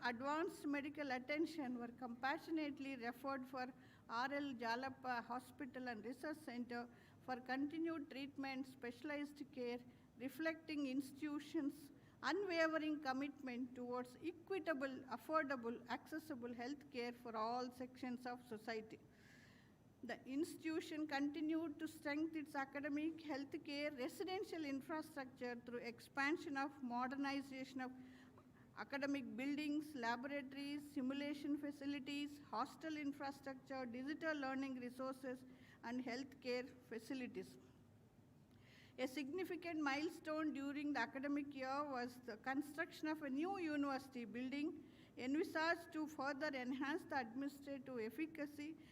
advanced medical attention were compassionately referred for R.L. Jalappa Hospital and Research Center for continued treatment, specialized care, reflecting institutions' unwavering commitment towards equitable, affordable, accessible health care for all sections of society. The institution continued to strengthen its academic, healthcare, residential infrastructure through expansion of modernization of academic buildings, laboratories, simulation facilities, hostel infrastructure, digital learning resources, and healthcare facilities. A significant milestone during the academic year was the construction of a new university building envisaged to further enhance the administrative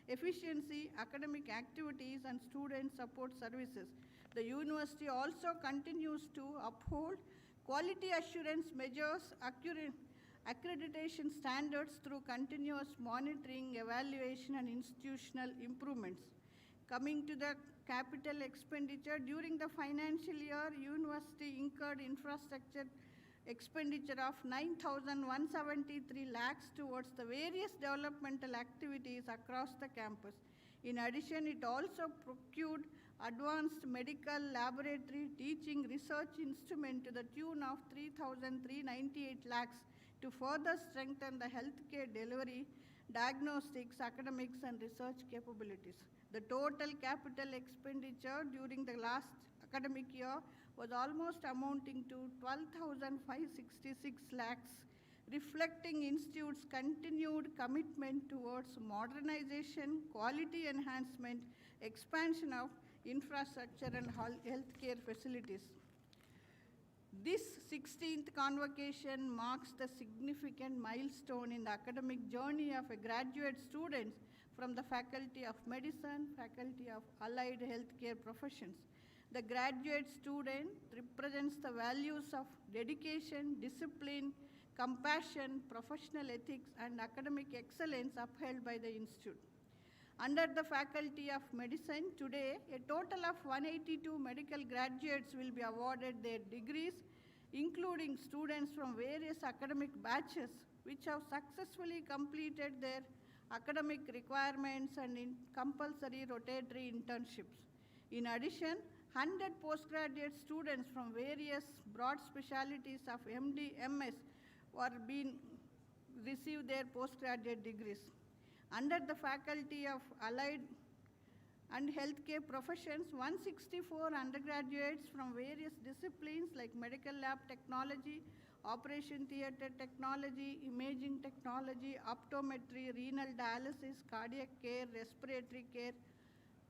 efficiency, academic activities, and student support services. The university also continues to uphold quality assurance measures, accreditation standards through continuous monitoring, evaluation, and institutional improvements. Coming to the capital expenditure, during the financial year, university incurred infrastructure expenditure of 9,173 lakhs towards the various developmental activities across the campus. In addition, it also procured advanced medical laboratory teaching research instrument to the tune of 3,398 lakhs to further strengthen the healthcare delivery, diagnostics, academics, and research capabilities. The total capital expenditure during the last academic year was almost amounting to 12,566 lakhs, reflecting institute's continued commitment towards modernization, quality enhancement, expansion of infrastructure and healthcare facilities. This 16th convocation marks the significant milestone in the academic journey of a graduate student from the Faculty of Medicine, Faculty of Allied Healthcare Professions. The graduate student represents the values of dedication, discipline, compassion, professional ethics, and academic excellence upheld by the institute. Under the Faculty of Medicine, today, a total of 182 medical graduates will be awarded their degrees, including students from various academic batches which have successfully completed their academic requirements and in compulsory rotatory internships. In addition, 100 postgraduate students from various broad specialties of MD, MS were being received their postgraduate degrees. Under the Faculty of Allied and Healthcare Professions, 164 undergraduates from various disciplines like medical lab technology, operation theater technology, imaging technology, optometry, renal dialysis, cardiac care, respiratory care,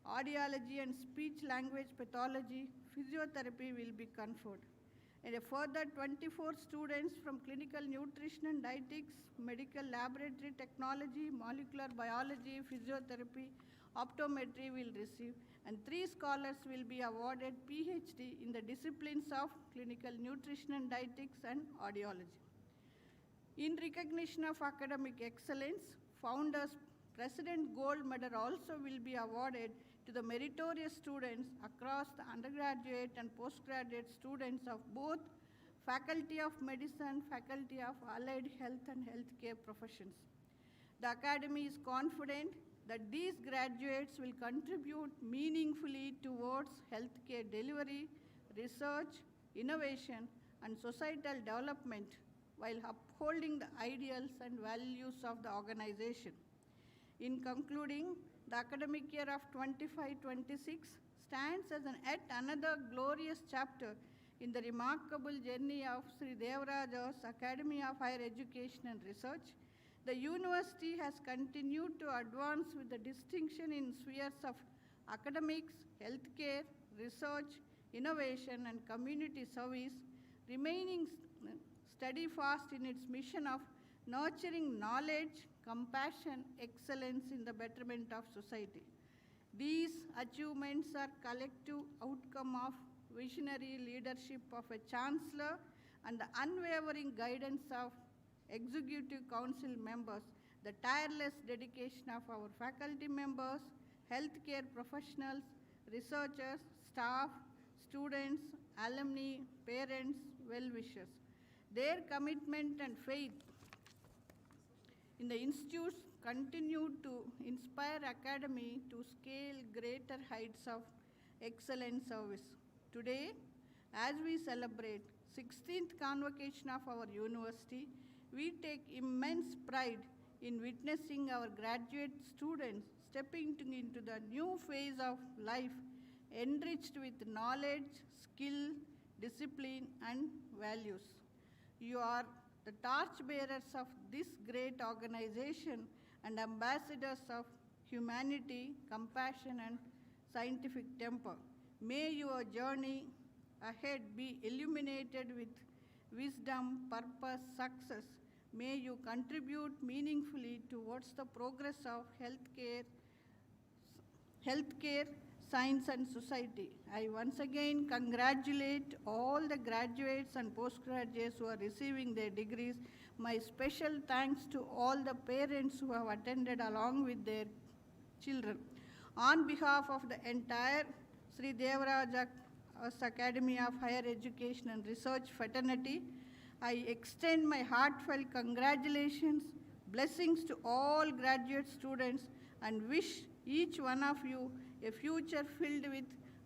audiology and speech language pathology, physiotherapy will be conferred. And a further 24 students from clinical nutrition and dietetics, medical laboratory technology, molecular biology, physiotherapy, optometry will receive, and 3 scholars will be awarded PhD in the disciplines of clinical nutrition and dietetics and audiology. In recognition of academic excellence, Founders President Gold Medal also will be awarded to the meritorious students across the undergraduate and postgraduate students of both Faculty of Medicine, Faculty of Allied Health and Healthcare Professions. The Academy is confident that these graduates will contribute meaningfully towards healthcare delivery, research, innovation, and societal development while upholding the ideals and values of the organization. In concluding, the academic year of 25-26 stands as yet another glorious chapter in the remarkable journey of Sri Devaraja's Academy of Higher Education and Research. The university has continued to advance with the distinction in spheres of academics, healthcare, research, innovation, and community service, remaining steadfast in its mission of nurturing knowledge, compassion, excellence in the betterment of society. These achievements are collective outcome of visionary leadership of a chancellor and the unwavering guidance of executive council members, the tireless dedication of our faculty members, healthcare professionals, researchers, staff, students, alumni, parents, well-wishers. Their commitment and faith in the institutes continue to inspire academy to scale greater heights of excellent service. Today, as we celebrate 16th convocation of our university, we take immense pride in witnessing our graduate students stepping into the new phase of life enriched with knowledge, skill, discipline, and values. You are the torchbearers of this great organization and ambassadors of humanity, compassion, and scientific temper. May your journey ahead be illuminated with wisdom, purpose, success. May you contribute meaningfully towards the progress of healthcare, science, and society. I once again congratulate all the graduates and postgraduates who are receiving their degrees. My special thanks to all the parents who have attended along with their children. On behalf of the entire Sri Devaraja Academy of Higher Education and Research fraternity, I extend my heartfelt congratulations, blessings to all graduate students, and wish each one of you a future filled with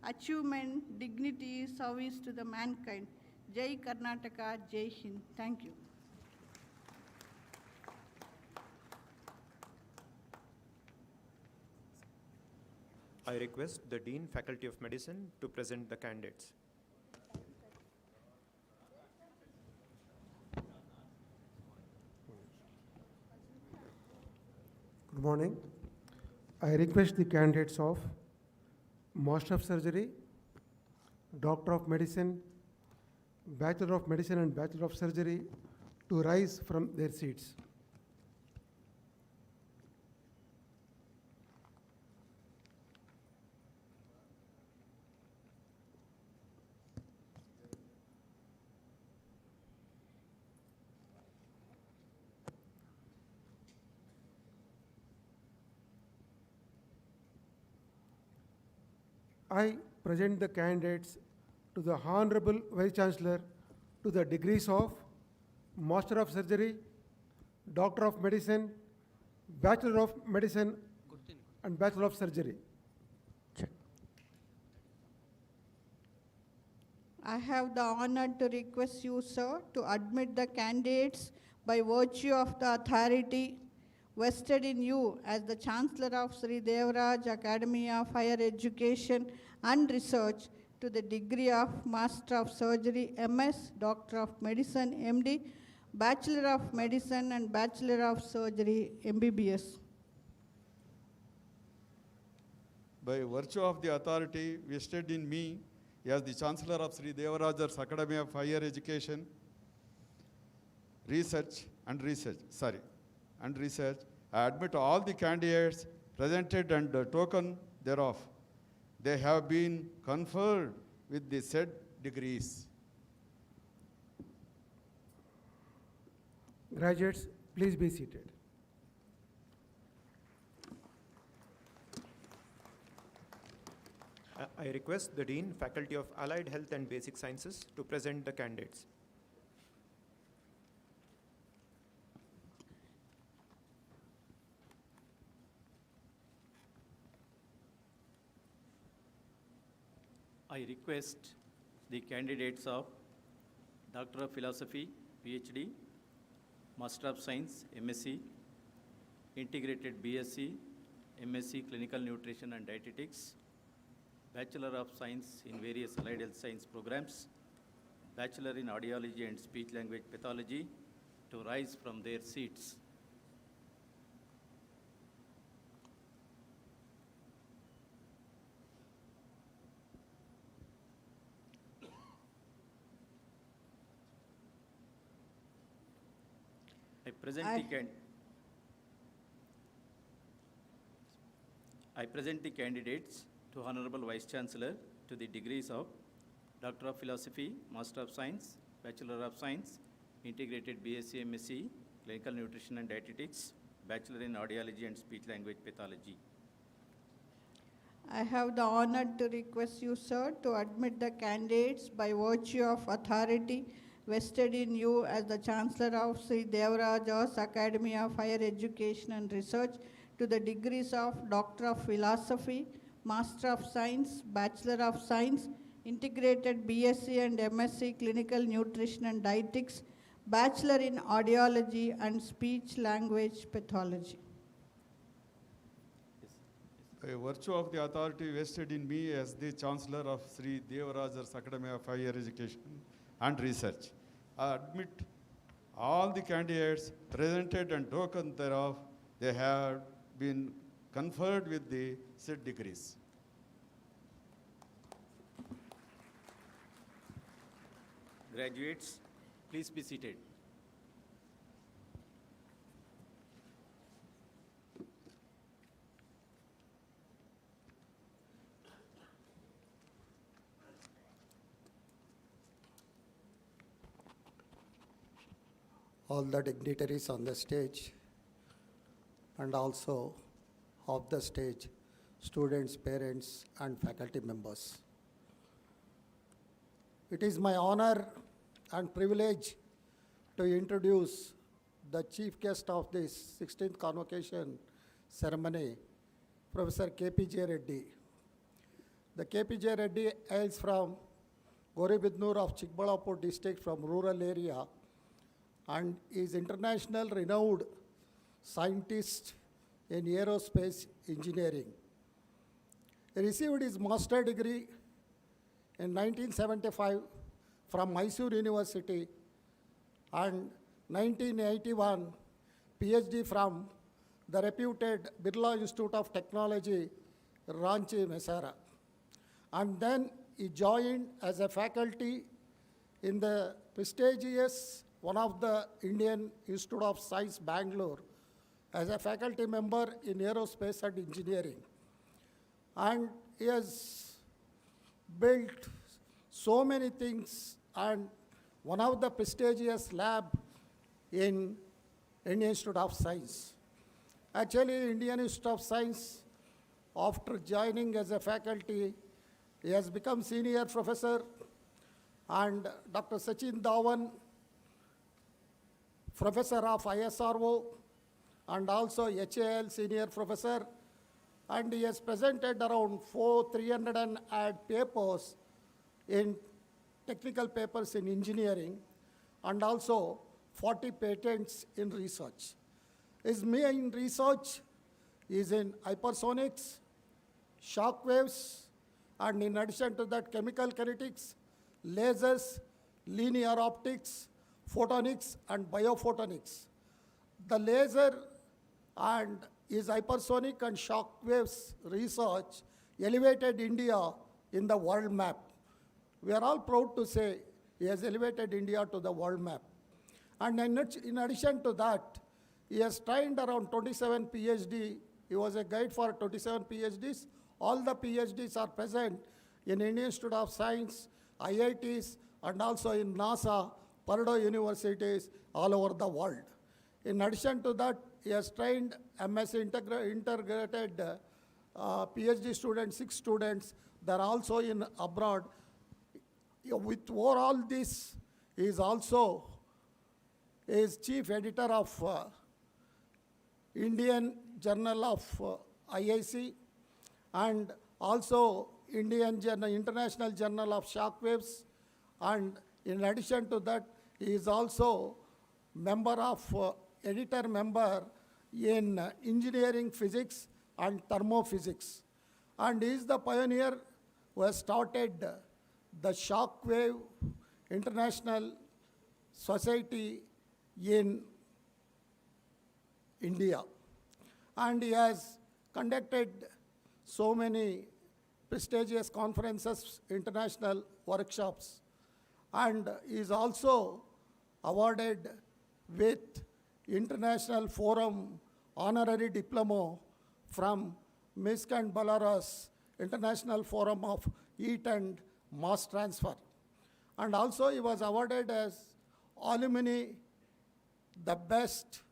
achievement, dignity, service to the mankind. Jai Karnataka, Jai Hind. Thank you. I request the Dean, Faculty of Medicine, to present the candidates. Good morning. I request the candidates of Master of Surgery, Doctor of Medicine, Bachelor of Medicine and Bachelor of Surgery to rise from their seats. I present the candidates to the Honorable Vice Chancellor to the degrees of Master of Surgery, Doctor of Medicine, Bachelor of Medicine, and Bachelor of Surgery. Check. I have the honor to request you, sir, to admit the candidates by virtue of the authority vested in you as the Chancellor of Sri Devaraj Academy of Higher Education and Research to the degree of Master of Surgery, MS, Doctor of Medicine, MD, Bachelor of Medicine and Bachelor of Surgery, MBBS. By virtue of the authority vested in me as the Chancellor of Sri Devaraja's Academy of Higher Education, Research, I admit all the candidates presented and the token thereof. They have been conferred with the said degrees. Graduates, please be seated. I request the Dean, Faculty of Allied Health and Basic Sciences, to present the candidates. I request the candidates of Doctor of Philosophy, PhD, Master of Science, MSc, Integrated BSc, MSc Clinical Nutrition and Dietetics, Bachelor of Science in various allied health science programs, Bachelor in Audiology and Speech Language Pathology to rise from their seats. I present the candidates to Honorable Vice Chancellor to the degrees of Doctor of Philosophy, Master of Science, Bachelor of Science, Integrated BSc, MSc, Clinical Nutrition and Dietetics, Bachelor in Audiology and Speech Language Pathology. I have the honor to request you, sir, to admit the candidates by virtue of authority vested in you as the Chancellor of Sri Devaraja's Academy of Higher Education and Research to the degrees of Doctor of Philosophy, Master of Science, Bachelor of Science, Integrated BSc and MSc Clinical Nutrition and Dietetics, Bachelor in Audiology and Speech Language Pathology. By virtue of the authority vested in me as the Chancellor of Sri Devaraja's Academy of Higher Education and Research, I admit all the candidates presented and token thereof, they have been conferred with the said degrees. Graduates, please be seated. All the dignitaries on the stage and also off the stage, students, parents, and faculty members. It is my honor and privilege to introduce the chief guest of this 16th convocation ceremony, Professor KPJ Reddy. The KPJ Reddy hails from Goribidnur of Chikbalapur district from rural area and is international renowned scientist in aerospace engineering. He received his master's degree in 1975 from Mysore University and 1981 PhD from the reputed Birla Institute of Technology, Ranchi, Mesara. And then he joined as a faculty in the prestigious one of the Indian Institute of Science, Bangalore, as a faculty member in aerospace and engineering. And he has built so many things, and one of the prestigious lab in Indian Institute of Science. Actually, Indian Institute of Science, after joining as a faculty, he has become senior professor, and Dr. Sachin Dhawan, professor of ISRO, and also HAL senior professor, and he has presented around 300 and odd papers in technical papers in engineering, and also 40 patents in research. His main research is in hypersonics, shock waves, and in addition to that, chemical kinetics, lasers, linear optics, photonics, and biophotonics. The laser and his hypersonic and shock waves research elevated India in the world map. We are all proud to say he has elevated India to the world map. And in addition to that, he has trained around 27 PhD. He was a guide for 27 PhDs. All the PhDs are present in Indian Institute of Science, IITs, and also in NASA, Purdue universities all over the world. In addition to that, he has trained MS integrated PhD students, 6 students. They're also in abroad. With overall this, he is also chief editor of Indian Journal of IIC, and also International Journal of Shockwaves, and in addition to that, he is also member of editor member in engineering physics and thermophysics, and he is the pioneer who has started the Shockwave International Society in India, and he has conducted so many prestigious conferences, international workshops, and is also awarded with International Forum Honorary Diploma from Minsk and Belarus International Forum of Heat and Mass Transfer. And also he was awarded as alumni the Best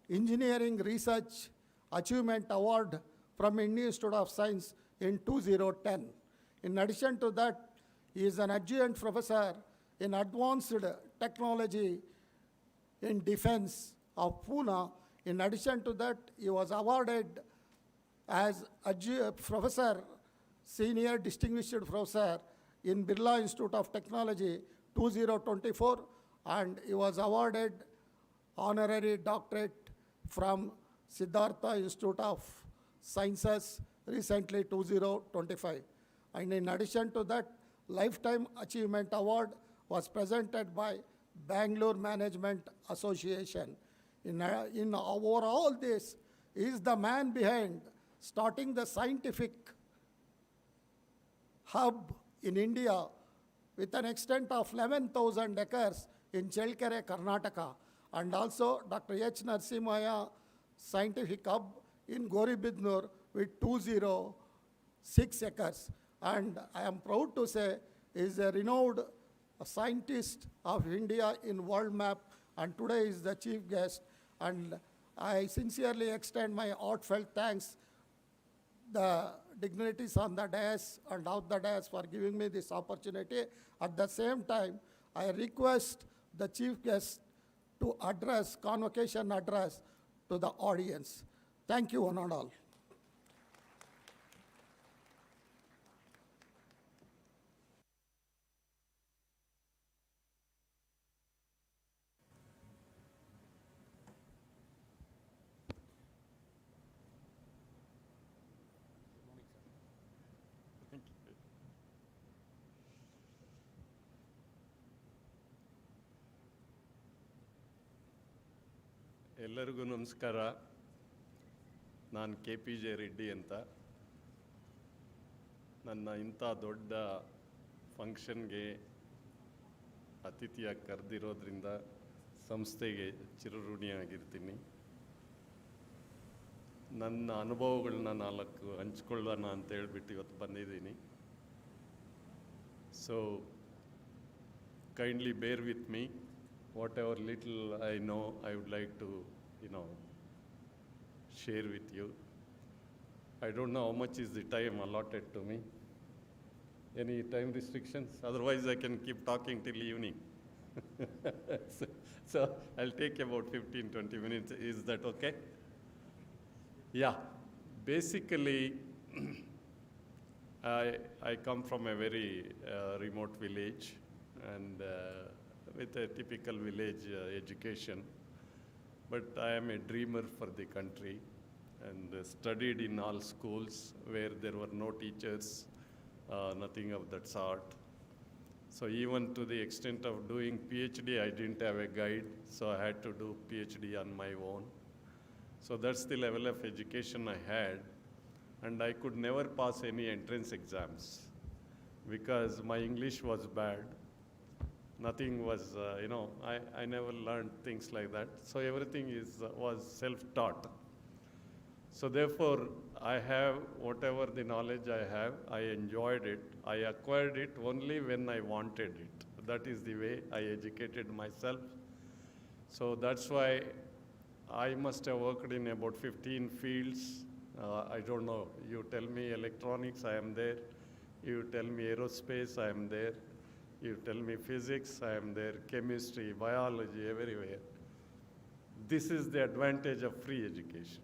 Engineering Research Achievement Award from Indian Institute of Science in 2010. In addition to that, he is an adjunct professor in Advanced technology in defense of Pune. In addition to that, he was awarded as professor, senior distinguished professor in Birla Institute of Technology 2024, and he was awarded honorary doctorate from Siddhartha Institute of Sciences recently 2025. And in addition to that, Lifetime Achievement Award was presented by Bangalore Management Association. In overall this, he is the man behind starting the scientific hub in India with an extent of 11,000 acres in Chelkere, Karnataka, and also Dr. H. Narasimhaya Scientific Hub in Goribidnur with 206 acres. And I am proud to say he is a renowned scientist of India in world map, and today is the chief guest. And I sincerely extend my heartfelt thanks the dignitaries on the dais and out the dais for giving me this opportunity. At the same time, I request the chief guest to address, convocation address to the audience. Thank you, one and all. ಎಲ್ಲರಿಗೂ ನಮಸ್ಕಾರ. ನಾನು KPJ Reddy ಅಂತ. ನನ್ನ ಇಂಥ ದೊಡ್ಡ ಫಂಕ್ಷನ್ಗೆ ಅತಿಥಿಯಾಗಿ ಕರೆದಿರೋದ್ರಿಂದ ಸಂಸ್ಥೆಗೆ ಚಿರಋಣಿಯಾಗಿರ್ತೀನಿ. ನನ್ನ ಅನುಭವಗಳನ್ನ 4 ಹಂಚ್ಕೊಳ್ಳೋಣ ಅಂತ ಹೇಳ್ಬಿಟ್ಟು ಇವತ್ತು ಬಂದಿದ್ದೀನಿ. So kindly bear with me. Whatever little I know, I would like to, share with you. I don't know how much is the time allotted to me. Any time restrictions? Otherwise, I can keep talking till evening. so I'll take about 15-20 minutes. Is that okay? Yeah. Basically, I come from a very remote village, and with a typical village education, but I am a dreamer for the country, and studied in all schools where there were no teachers, nothing of that sort. So even to the extent of doing PhD, I didn't have a guide, so I had to do PhD on my own. So that's the level of education I had, and I could never pass any entrance exams because my English was bad. Nothing was, I never learned things like that. So everything was self-taught. So therefore, I have whatever the knowledge I have, I enjoyed it. I acquired it only when I wanted it. That is the way I educated myself. So that's why I must have worked in about 15 fields. I don't know, you tell me electronics, I am there. You tell me aerospace, I am there. You tell me physics, I am there, chemistry, biology, everywhere. This is the advantage of free education.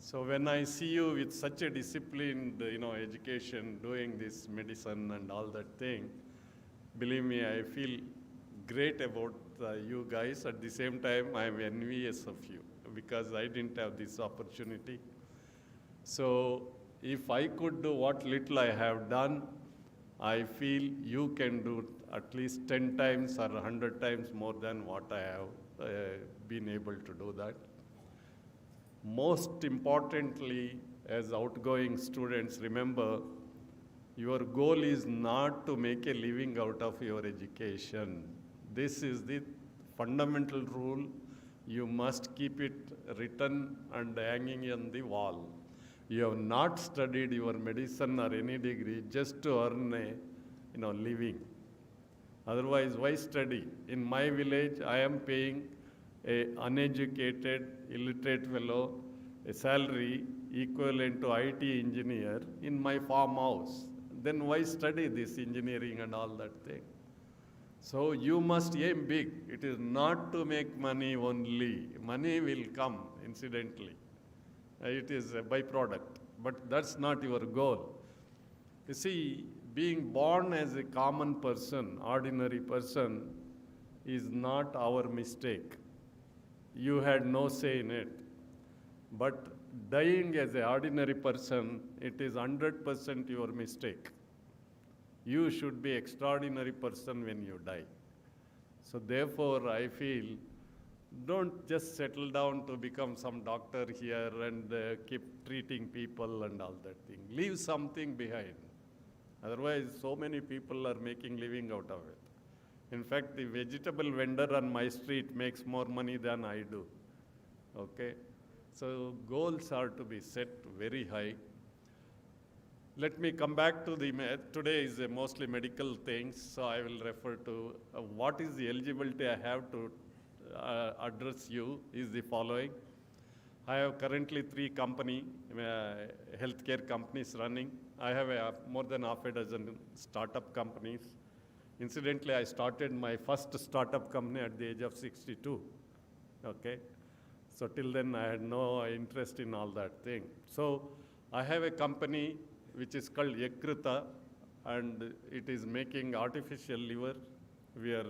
So when I see you with such a disciplined, education, doing this medicine and all that thing, believe me, I feel great about you guys. At the same time, I am envious of you because I didn't have this opportunity. So if I could do what little I have done, I feel you can do at least 10 times or 100 times more than what I have been able to do that. Most importantly, as outgoing students, remember, your goal is not to make a living out of your education. This is the fundamental rule. You must keep it written and hanging on the wall. You have not studied your medicine or any degree just to earn a living. Otherwise, why study? In my village, I am paying an uneducated, illiterate fellow a salary equivalent to IT engineer in my farmhouse. Then why study this engineering and all that thing? So you must aim big. It is not to make money only. Money will come incidentally. It is a byproduct, but that's not your goal. You see, being born as a common person, ordinary person, is not our mistake. You had no say in it. But dying as an ordinary person, it is 100% your mistake. You should be extraordinary person when you die. So therefore, I feel, don't just settle down to become some doctor here and keep treating people and all that thing. Leave something behind. Otherwise, so many people are making living out of it. In fact, the vegetable vendor on my street makes more money than I do. Okay? So goals are to be set very high. Let me come back to today is mostly medical things, so I will refer to what is the eligibility I have to address you is the following. I have currently 3 healthcare companies running. I have more than half a dozen startup companies. Incidentally, I started my first startup company at the age of 62, okay? So till then, I had no interest in all that thing. So I have a company which is called Yakrita, and it is making artificial liver. We are,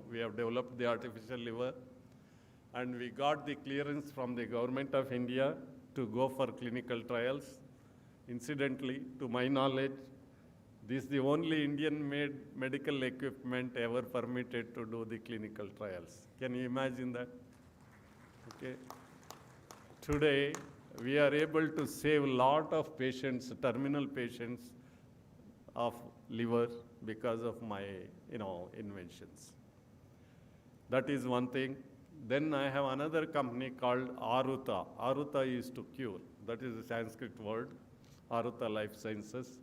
we have developed the artificial liver, and we got the clearance from the government of India to go for clinical trials. Incidentally, to my knowledge, this is the only Indian-made medical equipment ever permitted to do the clinical trials. Can you imagine that? Okay. Today, we are able to save a lot of patients, terminal patients of liver because of my, inventions. That is one thing. Then I have another company called Aruta. Aruta is to cure. That is a Sanskrit word, Aruta Life Sciences.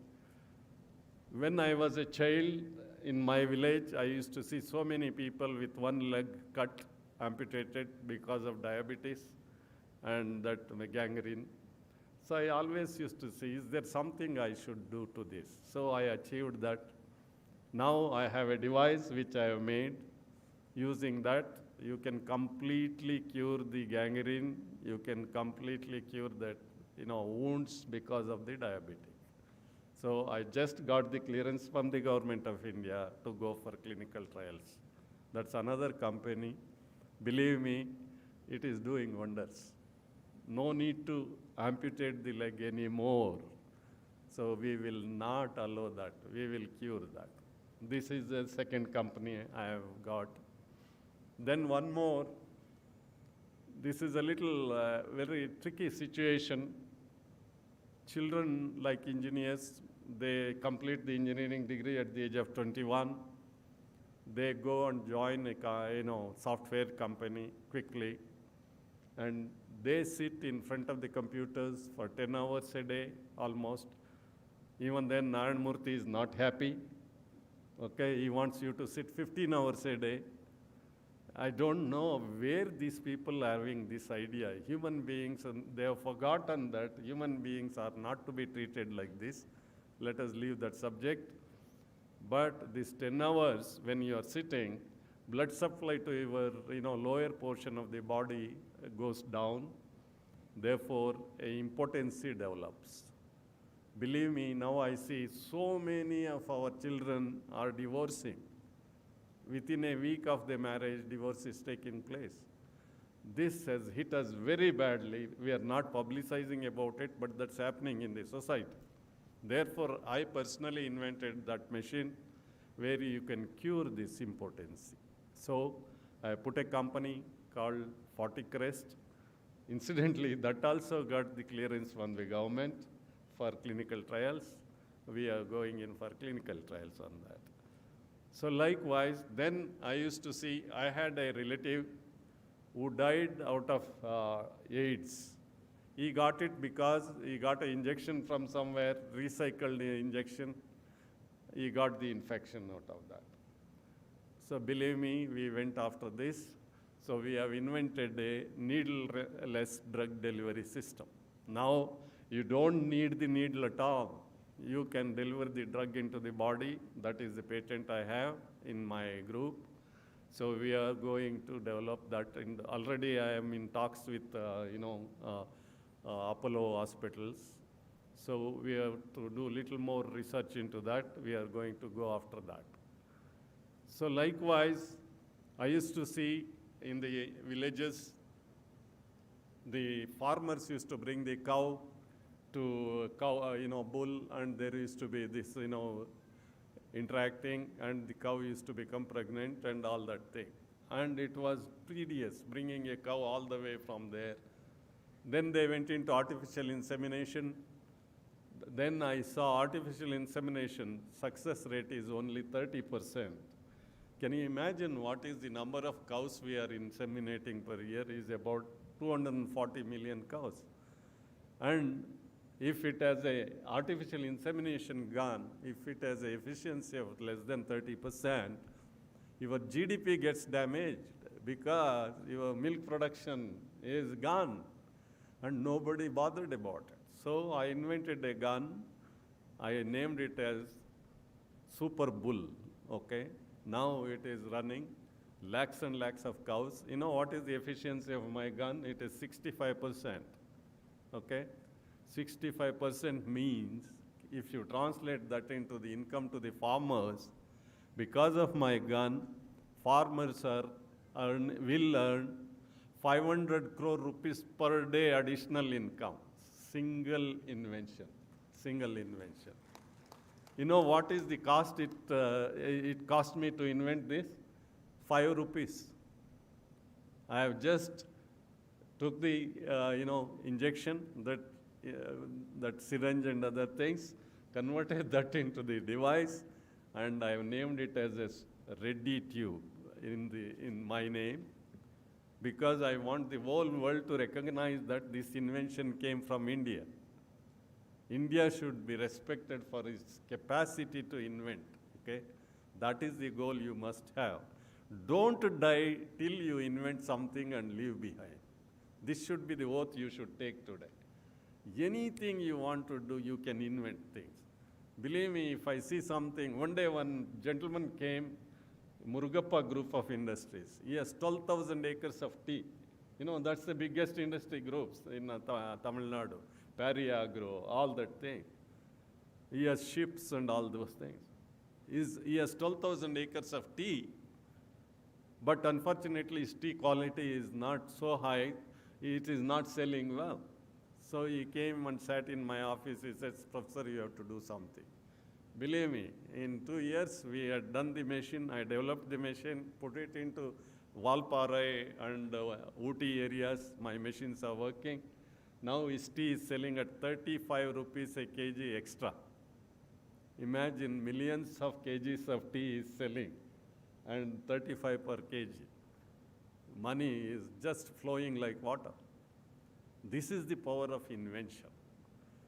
When I was a child in my village, I used to see so many people with one leg cut, amputated because of diabetes and that gangrene. So I always used to see, is there something I should do to this? So I achieved that. Now I have a device which I have made. Using that, you can completely cure the gangrene. You can completely cure that, wounds because of the diabetes. So I just got the clearance from the government of India to go for clinical trials. That's another company. Believe me, it is doing wonders. No need to amputate the leg anymore. So we will not allow that. We will cure that. This is the second company I have got. Then one more. This is a little very tricky situation. Children like engineers, they complete the engineering degree at the age of 21. They go and join a software company quickly, and they sit in front of the computers for 10 hours a day almost. Even then, Narayan Murthy is not happy. Okay, he wants you to sit 15 hours a day. I don't know where these people are having this idea. Human beings, and they have forgotten that human beings are not to be treated like this. Let us leave that subject. But this 10 hours, when you are sitting, blood supply to your lower portion of the body goes down. Therefore, impotency develops. Believe me, now I see so many of our children are divorcing. Within a week of the marriage, divorce is taking place. This has hit us very badly. We are not publicizing about it, but that's happening in the society. Therefore, I personally invented that machine where you can cure this impotency. So I put a company called 40 Crest. Incidentally, that also got the clearance from the government for clinical trials. We are going in for clinical trials on that. So likewise, then I used to see, I had a relative who died out of AIDS. He got it because he got an injection from somewhere, recycled the injection. He got the infection out of that. So believe me, we went after this. So we have invented a needle-less drug delivery system. Now, you don't need the needle at all. You can deliver the drug into the body. That is the patent I have in my group. So we are going to develop that. And already I am in talks with, Apollo hospitals. So we have to do little more research into that. We are going to go after that. So likewise, I used to see in the villages, the farmers used to bring the cow to bull, and there used to be this, interacting, and the cow used to become pregnant and all that thing. And it was tedious bringing a cow all the way from there. Then they went into artificial insemination. Then I saw artificial insemination success rate is only 30%. Can you imagine what is the number of cows we are inseminating per year? Is about 240 million cows. And if it has a artificial insemination gun, if it has an efficiency of less than 30%, your GDP gets damaged because your milk production is gone and nobody bothered about it. So I invented a gun. I named it as Super Bull, okay? Now it is running lakhs and lakhs of cows. You know what is the efficiency of my gun? It is 65%, okay? 65% means, if you translate that into the income to the farmers, because of my gun, farmers will earn 500 crore rupees per day additional income. Single invention. You know what is the cost it cost me to invent this? 5 rupees. I have just took the injection, that syringe and other things, converted that into the device, and I have named it as a Reddy tube in my name, because I want the whole world to recognize that this invention came from India. India should be respected for its capacity to invent, okay? That is the goal you must have. Don't die till you invent something and leave behind. This should be the oath you should take today. Anything you want to do, you can invent things. Believe me, if I see something, one day one gentleman came, Murugappa Group of Industries. He has 12,000 acres of tea. That's the biggest industry groups in Tamil Nadu. Pari Agro, all that thing. He has ships and all those things. He has 12,000 acres of tea, but unfortunately his tea quality is not so high, it is not selling well. So he came and sat in my office. He said, "Professor, you have to do something." Believe me, in 2 years, we had done the machine. I developed the machine, put it into Valparai and Ooty areas. My machines are working. Now his tea is selling at 35 rupees a kg extra. Imagine millions of kgs of tea is selling and 35 per kg. Money is just flowing like water. This is the power of invention.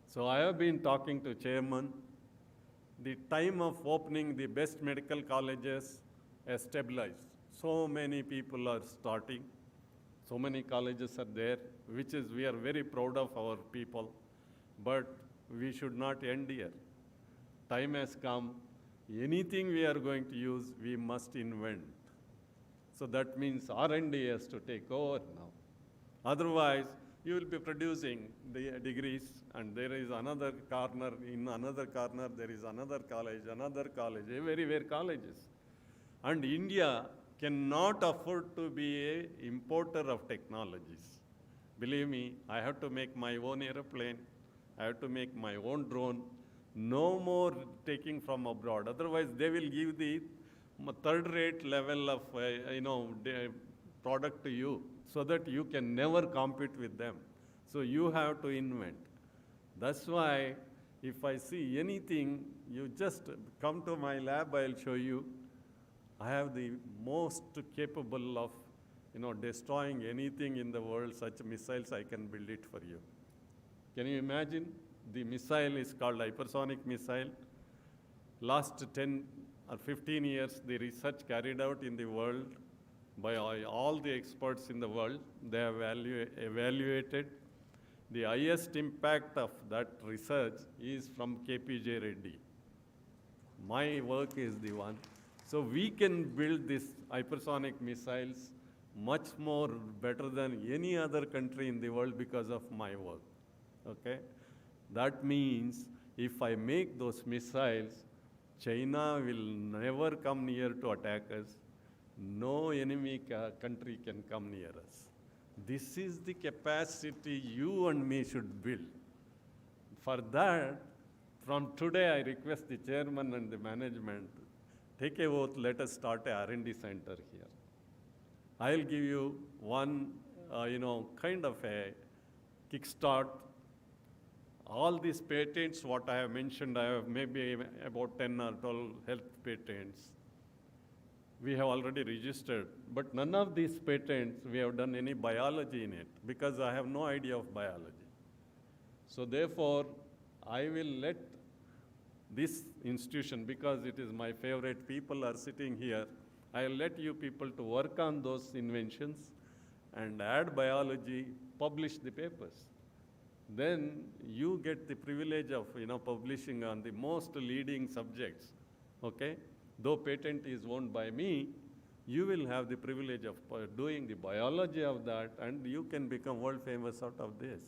So I have been talking to chairman. The time of opening the best medical colleges has stabilized. So many people are starting. So many colleges are there, which is, we are very proud of our people. But we should not end here. Time has come. Anything we are going to use, we must invent. So that means R&D has to take over now. Otherwise, you will be producing the degrees, and there is another corner, in another corner there is another college, everywhere colleges. And India cannot afford to be an importer of technologies. Believe me, I have to make my own airplane, I have to make my own drone, no more taking from abroad. Otherwise, they will give the third-rate level of product to you, so that you can never compete with them. So you have to invent. That's why if I see anything, you just come to my lab, I'll show you. I have the most capable of destroying anything in the world, such missiles, I can build it for you. Can you imagine? The missile is called hypersonic missile. Last 10 or 15 years, the research carried out in the world by all the experts in the world, they have evaluated the highest impact of that research is from KPJ Reddy. My work is the one. So we can build these hypersonic missiles much more better than any other country in the world because of my work, okay? That means if I make those missiles, China will never come near to attack us. No enemy country can come near us. This is the capacity you and me should build. For that, from today, I request the chairman and the management, take a oath, let us start a R&D center here. I'll give you one, kind of a kickstart. All these patents, what I have mentioned, I have maybe about 10 or 12 health patents. We have already registered, but none of these patents, we have done any biology in it because I have no idea of biology. So therefore, I will let this institution, because it is my favorite, people are sitting here, I will let you people to work on those inventions and add biology, publish the papers. Then you get the privilege of publishing on the most leading subjects, okay? Though patent is owned by me, you will have the privilege of doing the biology of that, and you can become world famous out of this.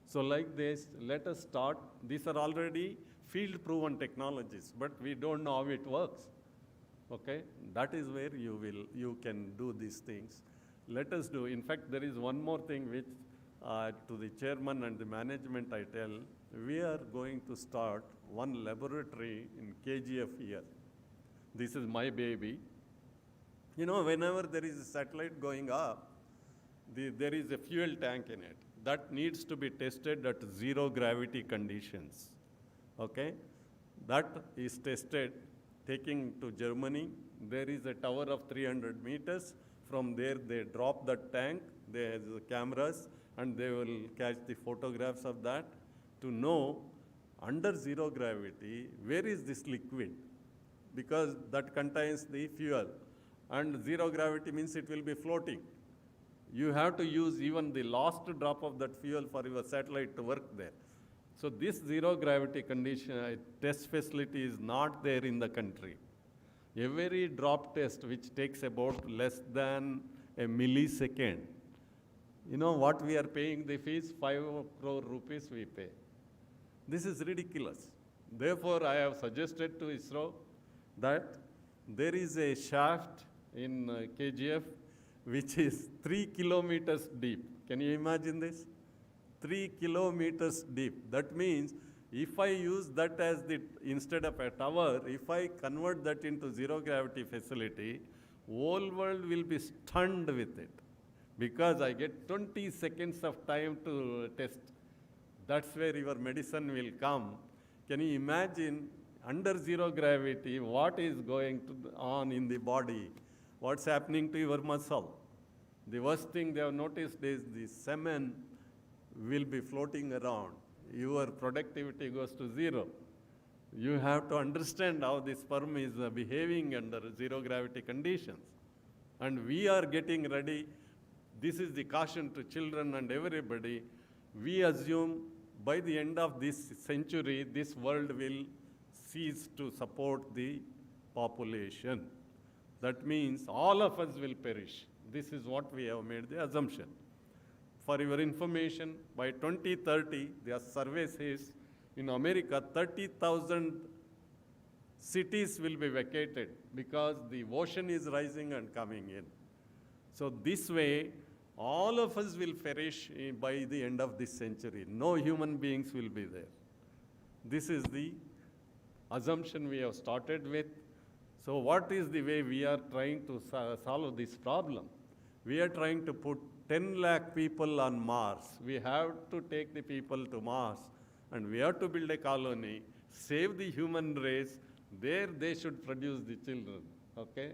So like this, let us start. These are already field proven technologies, but we don't know how it works, okay? That is where you can do these things. Let us do. In fact, there is one more thing which to the chairman and the management I tell, we are going to start one laboratory in KGF here. This is my baby. Whenever there is a satellite going up, there is a fuel tank in it. That needs to be tested at zero gravity conditions, okay? That is tested, taking to Germany. There is a tower of 300 meters. From there, they drop that tank. There is cameras, and they will catch the photographs of that to know under zero gravity, where is this liquid? Because that contains the fuel. And zero gravity means it will be floating. You have to use even the last drop of that fuel for your satellite to work there. So this zero gravity condition test facility is not there in the country. Every drop test, which takes about less than a millisecond, what we are paying the fees, 5 crore rupees we pay. This is ridiculous. Therefore, I have suggested to ISRO that there is a shaft in KGF which is 3 kilometers deep. Can you imagine this? 3 kilometers deep. That means if I use that as instead of a tower, if I convert that into zero gravity facility, whole world will be stunned with it, because I get 20 seconds of time to test. That's where your medicine will come. Can you imagine under zero gravity what is going on in the body? What's happening to your muscle? The worst thing they have noticed is the semen will be floating around. Your productivity goes to zero. You have to understand how the sperm is behaving under zero gravity conditions. And we are getting ready. This is the caution to children and everybody. We assume by the end of this century, this world will cease to support the population. That means all of us will perish. This is what we have made the assumption. For your information, by 2030, the survey says in America, 30,000 cities will be vacated because the ocean is rising and coming in. So this way, all of us will perish by the end of this century. No human beings will be there. This is the assumption we have started with. So what is the way we are trying to solve this problem? We are trying to put 10 lakh people on Mars. We have to take the people to Mars, and we have to build a colony, save the human race. There they should produce the children, okay?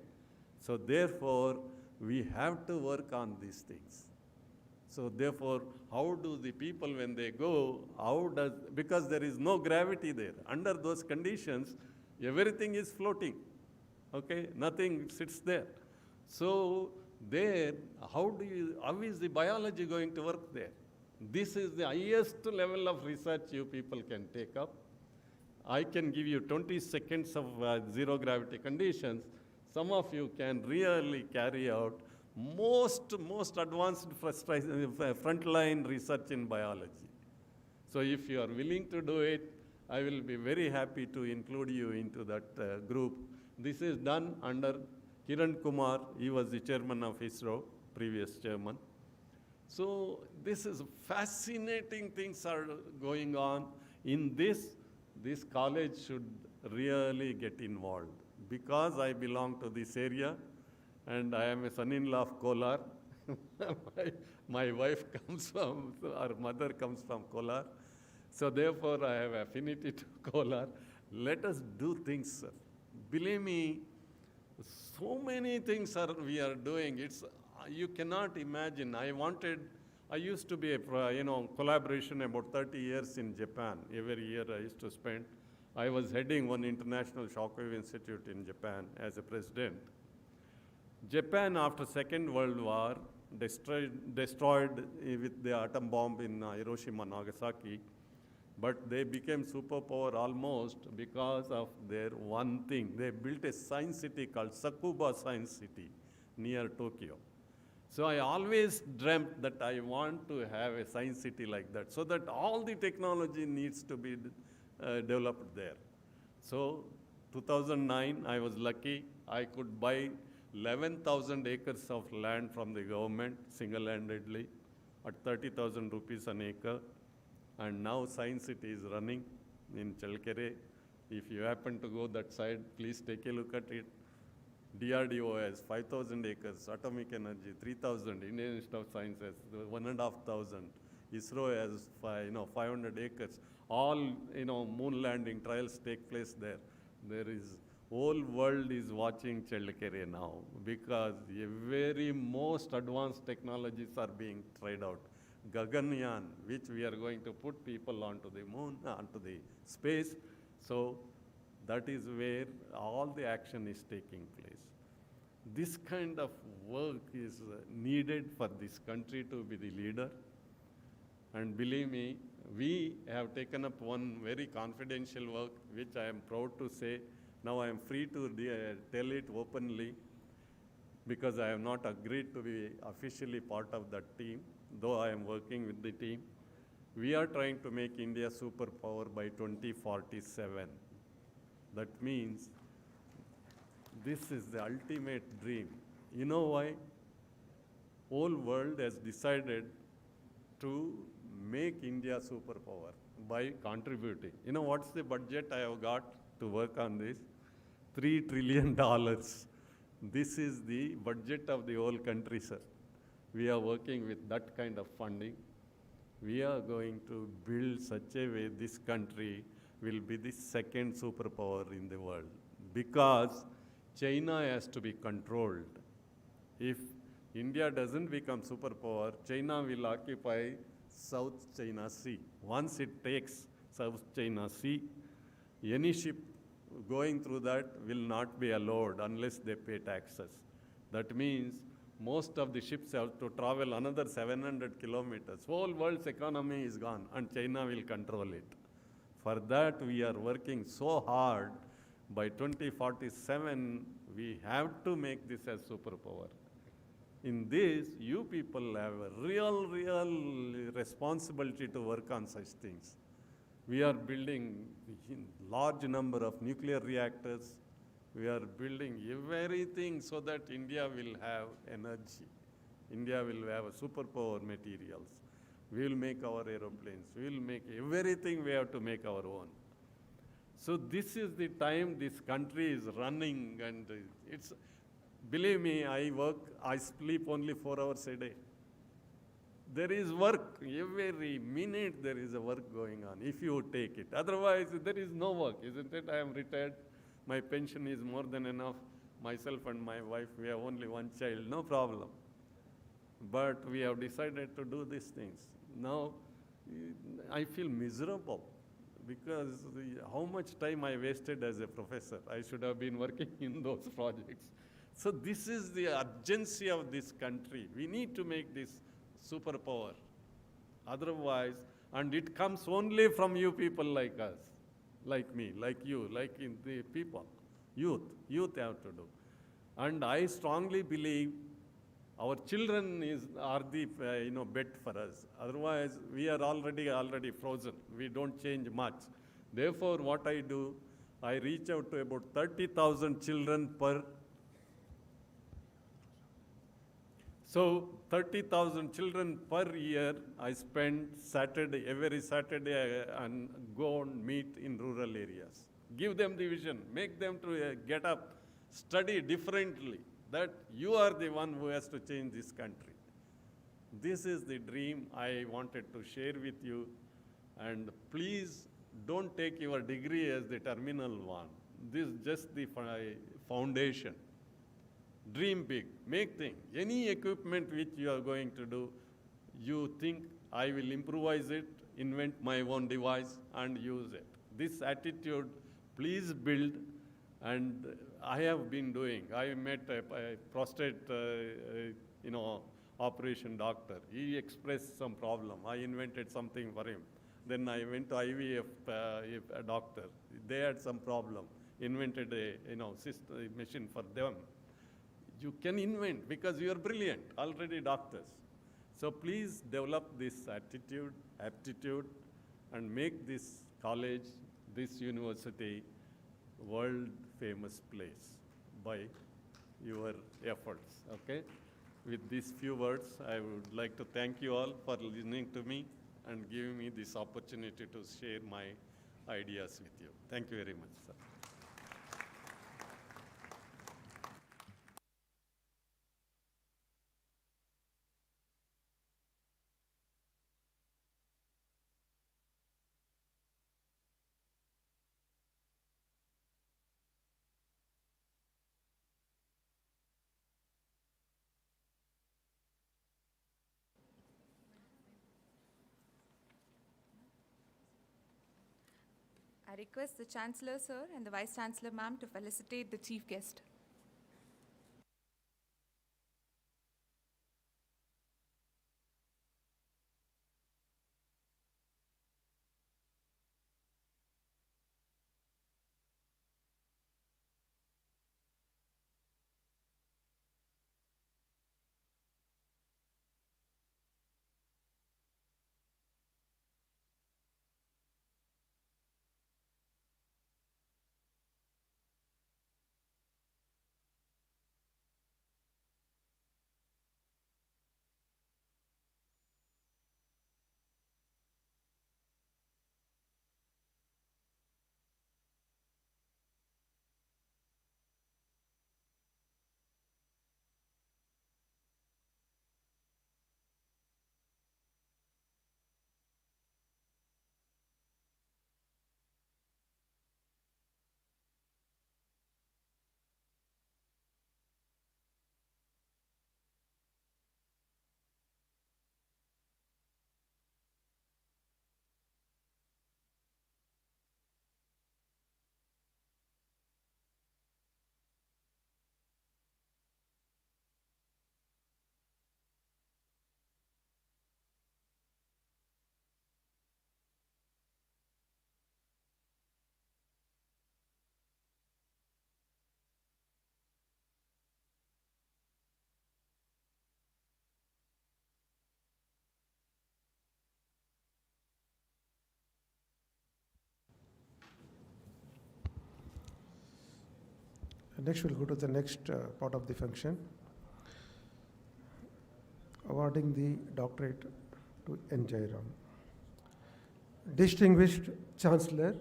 So therefore, we have to work on these things. So therefore, how do the people, when they go, because there is no gravity there. Under those conditions, everything is floating, okay? Nothing sits there. So there, how is the biology going to work there? This is the highest level of research you people can take up. I can give you 20 seconds of zero gravity conditions. some of you can really carry out most advanced frontline research in biology. So if you are willing to do it, I will be very happy to include you into that group. This is done under Kiran Kumar. He was the chairman of ISRO, previous chairman. So this is fascinating things are going on. In this college should really get involved. Because I belong to this area and I am a son-in-law of Kolar. my wife comes from, our mother comes from Kolar. So therefore I have affinity to Kolar. Let us do things, sir. Believe me, so many things we are doing. You cannot imagine. I used to be a collaboration about 30 years in Japan. Every year I used to spend. I was heading one international shockwave institute in Japan as a president. Japan, after Second World War, destroyed with the atom bomb in Hiroshima, Nagasaki. But they became superpower almost because of their one thing. They built a science city called Tsukuba Science City near Tokyo. So I always dreamt that I want to have a science city like that, so that all the technology needs to be developed there. So 2009, I was lucky. I could buy 11,000 acres of land from the government single-handedly at 30,000 rupees an acre. And now Science City is running in Chalkere. If you happen to go that side, please take a look at it. DRDO has 5,000 acres, atomic energy, 3,000, Indian Institute of Sciences, 1,500. ISRO has 500 acres. All moon landing trials take place there. Whole world is watching Chalkere now because the very most advanced technologies are being tried out. Gaganyaan, which we are going to put people onto the moon, onto the space. So that is where all the action is taking place. This kind of work is needed for this country to be the leader. And believe me, we have taken up one very confidential work, which I am proud to say. Now I am free to tell it openly because I have not agreed to be officially part of that team, though I am working with the team. We are trying to make India superpower by 2047. That means this is the ultimate dream. You know why? Whole world has decided to make India superpower by contributing. You know what's the budget I have got to work on this? $3 trillion. This is the budget of the whole country, sir. We are working with that kind of funding. We are going to build such a way this country will be the second superpower in the world because China has to be controlled. If India doesn't become superpower, China will occupy South China Sea. Once it takes South China Sea, any ship going through that will not be allowed unless they pay taxes. That means most of the ships have to travel another 700 kilometers. Whole world's economy is gone and China will control it. For that, we are working so hard. By 2047, we have to make this a superpower. In this, you people have a real responsibility to work on such things. We are building a large number of nuclear reactors. We are building everything so that India will have energy. India will have a superpower materials. We will make our aeroplanes. We will make everything we have to make our own. So this is the time this country is running and it's, believe me, I sleep only 4 hours a day. There is work, every minute there is a work going on, if you take it. Otherwise, there is no work, isn't it? I am retired, my pension is more than enough. Myself and my wife, we have only one child, no problem. But we have decided to do these things. Now, I feel miserable because how much time I wasted as a professor. I should have been working in those projects. So this is the urgency of this country. We need to make this superpower. Otherwise, and it comes only from you people like us, like me, like you, like in the people. Youth have to do. And I strongly believe our children are the bet for us. Otherwise, we are already frozen. We don't change much. Therefore, what I do, I reach out to about 30,000 children per. So 30,000 children per year, I spend every Saturday and go and meet in rural areas. Give them the vision, make them to get up, study differently, that you are the one who has to change this country. This is the dream I wanted to share with you. And please don't take your degree as the terminal one. This is just the foundation. Dream big, make things. Any equipment which you are going to do, you think I will improvise it, invent my own device and use it. This attitude, please build. And I have been doing. I met a prostate, operation doctor. He expressed some problem. I invented something for him. Then I went to IVF a doctor. They had some problem. Invented a machine for them. You can invent because you are brilliant, already doctors. So please develop this attitude, aptitude, and make this college, this university, world famous place by your efforts, okay? With these few words, I would like to thank you all for listening to me and giving me this opportunity to share my ideas with you. Thank you very much, sir. I request the Chancellor, sir, and the Vice Chancellor, ma'am, to felicitate the chief guest. Next, we'll go to the next part of the function, awarding the doctorate to N. Jairam. Distinguished Chancellor,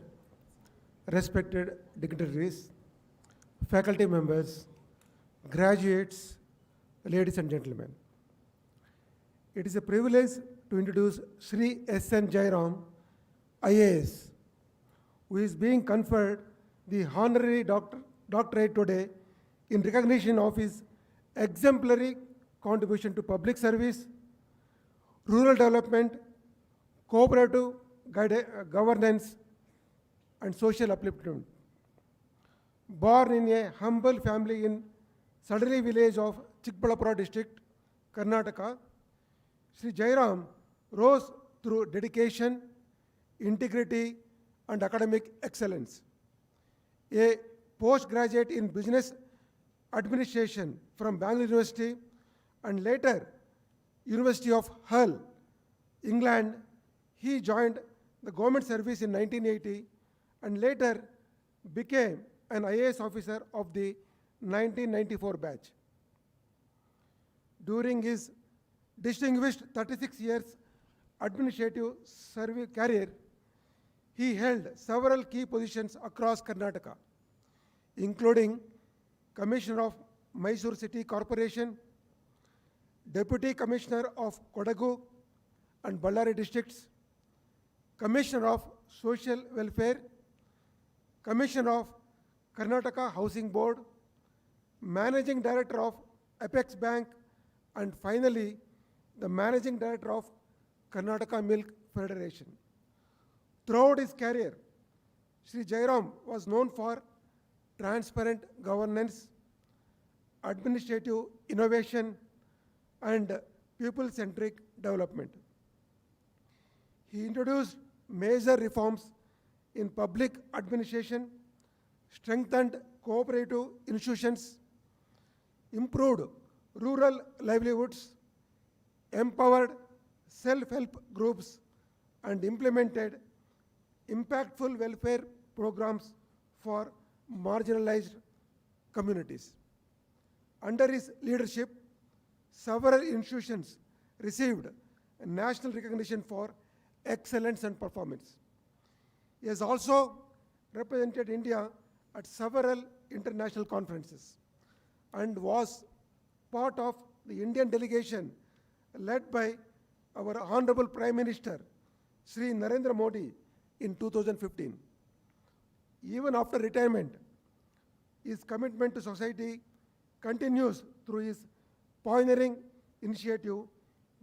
respected dignitaries, faculty members, graduates, ladies and gentlemen. It is a privilege to introduce Sri S. N. Jairam, IAS, who is being conferred the honorary doctorate today in recognition of his exemplary contribution to public service, rural development, cooperative governance, and social upliftment. Born in a humble family in Sadali village of Chikbalapura district, Karnataka, Sri Jairam rose through dedication, integrity, and academic excellence. A postgraduate in business Administration from Bangalore University, and later University of Hull, England. He joined the government service in 1980 and later became an IAS officer of the 1994 batch. During his distinguished 36 years administrative service career, he held several key positions across Karnataka, including Commissioner of Mysore City Corporation, Deputy Commissioner of Kodagu and Ballari districts, Commissioner of Social Welfare, Commissioner of Karnataka Housing Board, Managing Director of Apex Bank, and finally, the Managing Director of Karnataka Milk Federation. Throughout his career, Sri Jairam was known for transparent governance, administrative innovation, and people-centric development. He introduced major reforms in public administration, strengthened cooperative institutions, improved rural livelihoods, empowered self-help groups, and implemented impactful welfare programs for marginalized communities. Under his leadership, several institutions received national recognition for excellence and performance. He has also represented India at several international conferences and was part of the Indian delegation led by our Honorable Prime Minister, Sri Narendra Modi, in 2015. Even after retirement, his commitment to society continues through his pioneering initiative,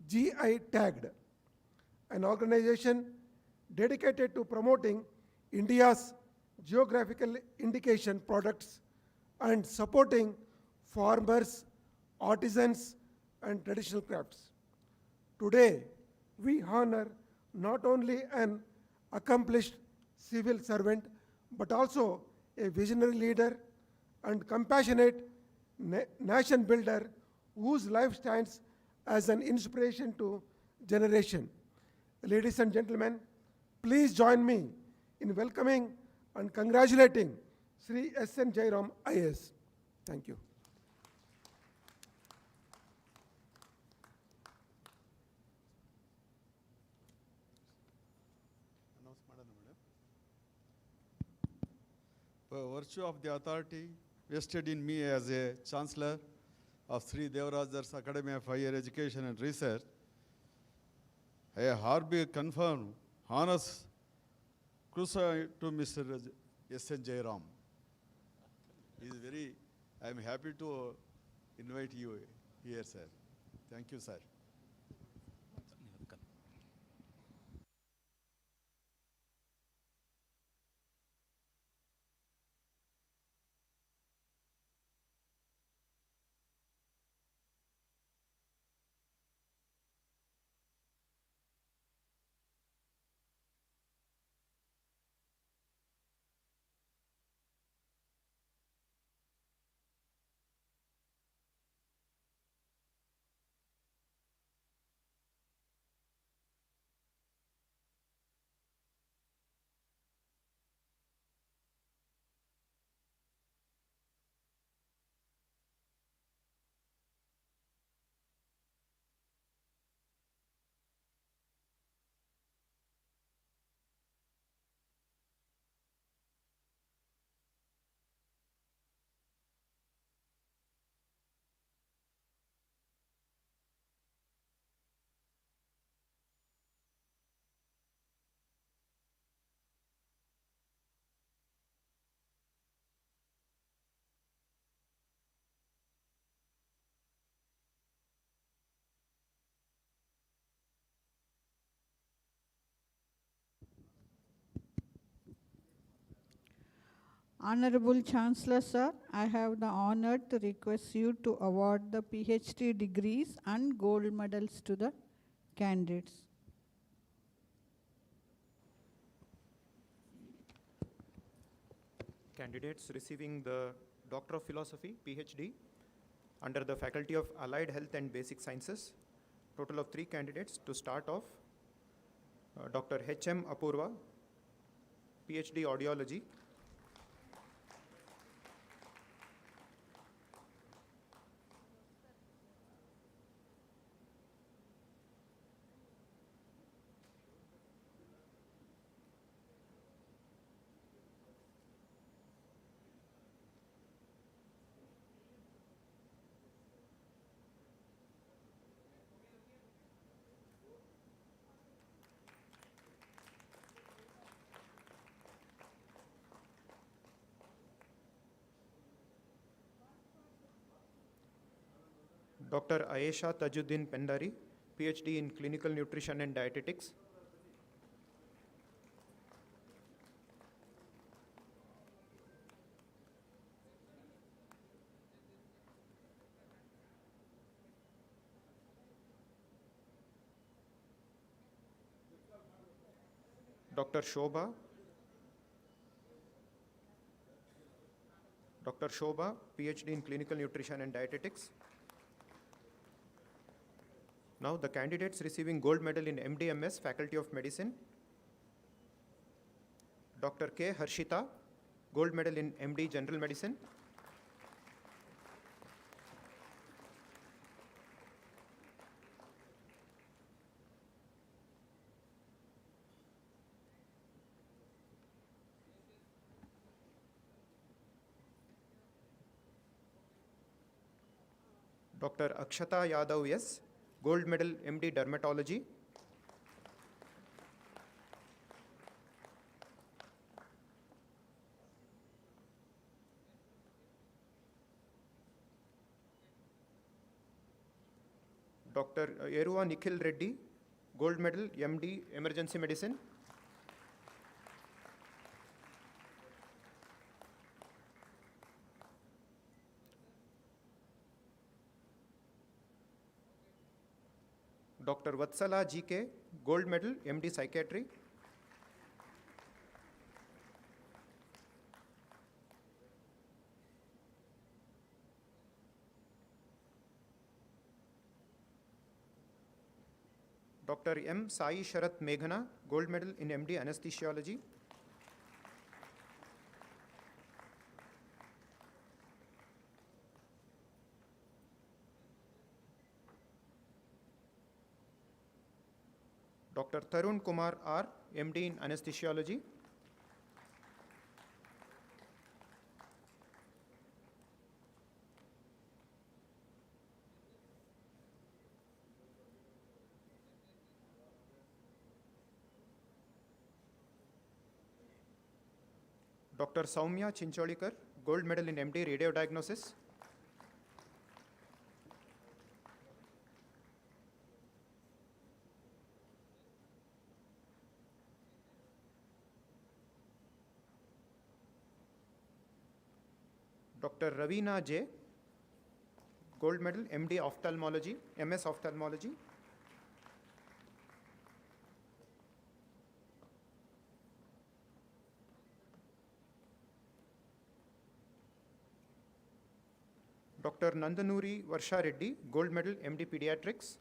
GI Tagged, an organization dedicated to promoting India's geographical indication products and supporting farmers, artisans, and traditional crafts. Today, we honor not only an accomplished civil servant, but also a visionary leader and compassionate nation builder whose life stands as an inspiration to generation. Ladies and gentlemen, please join me in welcoming and congratulating Sri S.N. Jairam IAS. Thank you. By virtue of the authority vested in me as a Chancellor of Sri Devaraj's Academy of Higher Education and Research, I hereby confirm honors crucial to Mr. S.N. Jairam. I am happy to invite you here, sir. Thank you, sir. Honorable Chancellor, sir, I have the honor to request you to award the PhD degrees and gold medals to the candidates. Candidates receiving the Doctor of Philosophy, PhD, under the Faculty of Allied Health and Basic Sciences. Total of 3 candidates. To start off, Dr. H.M. Apurva, PhD Audiology. Dr. Ayesha Tajuddin Pendari, PhD in Clinical Nutrition and Dietetics. Dr. Shobha, PhD in Clinical Nutrition and Dietetics. Now the candidates receiving gold medal in MD/MS, Faculty of Medicine. Dr. K. Harshita, gold medal in MD General Medicine. Dr. Akshata Yadav S, gold medal MD Dermatology. Dr. Eruva Nikhil Reddy, gold medal MD Emergency Medicine. Dr. Vatsala GK, gold medal MD Psychiatry. Dr. M. Sai Sharat Meghana, gold medal in MD Anesthesiology. Dr. Tarun Kumar R, MD in Anesthesiology. Dr. Soumya Chincholikar, gold medal in MD Radio Diagnosis. Dr. Ravina J, gold medal MD Ophthalmology, MS Ophthalmology. Dr. Nandanuri Varsha Reddy, gold medal MD Pediatrics.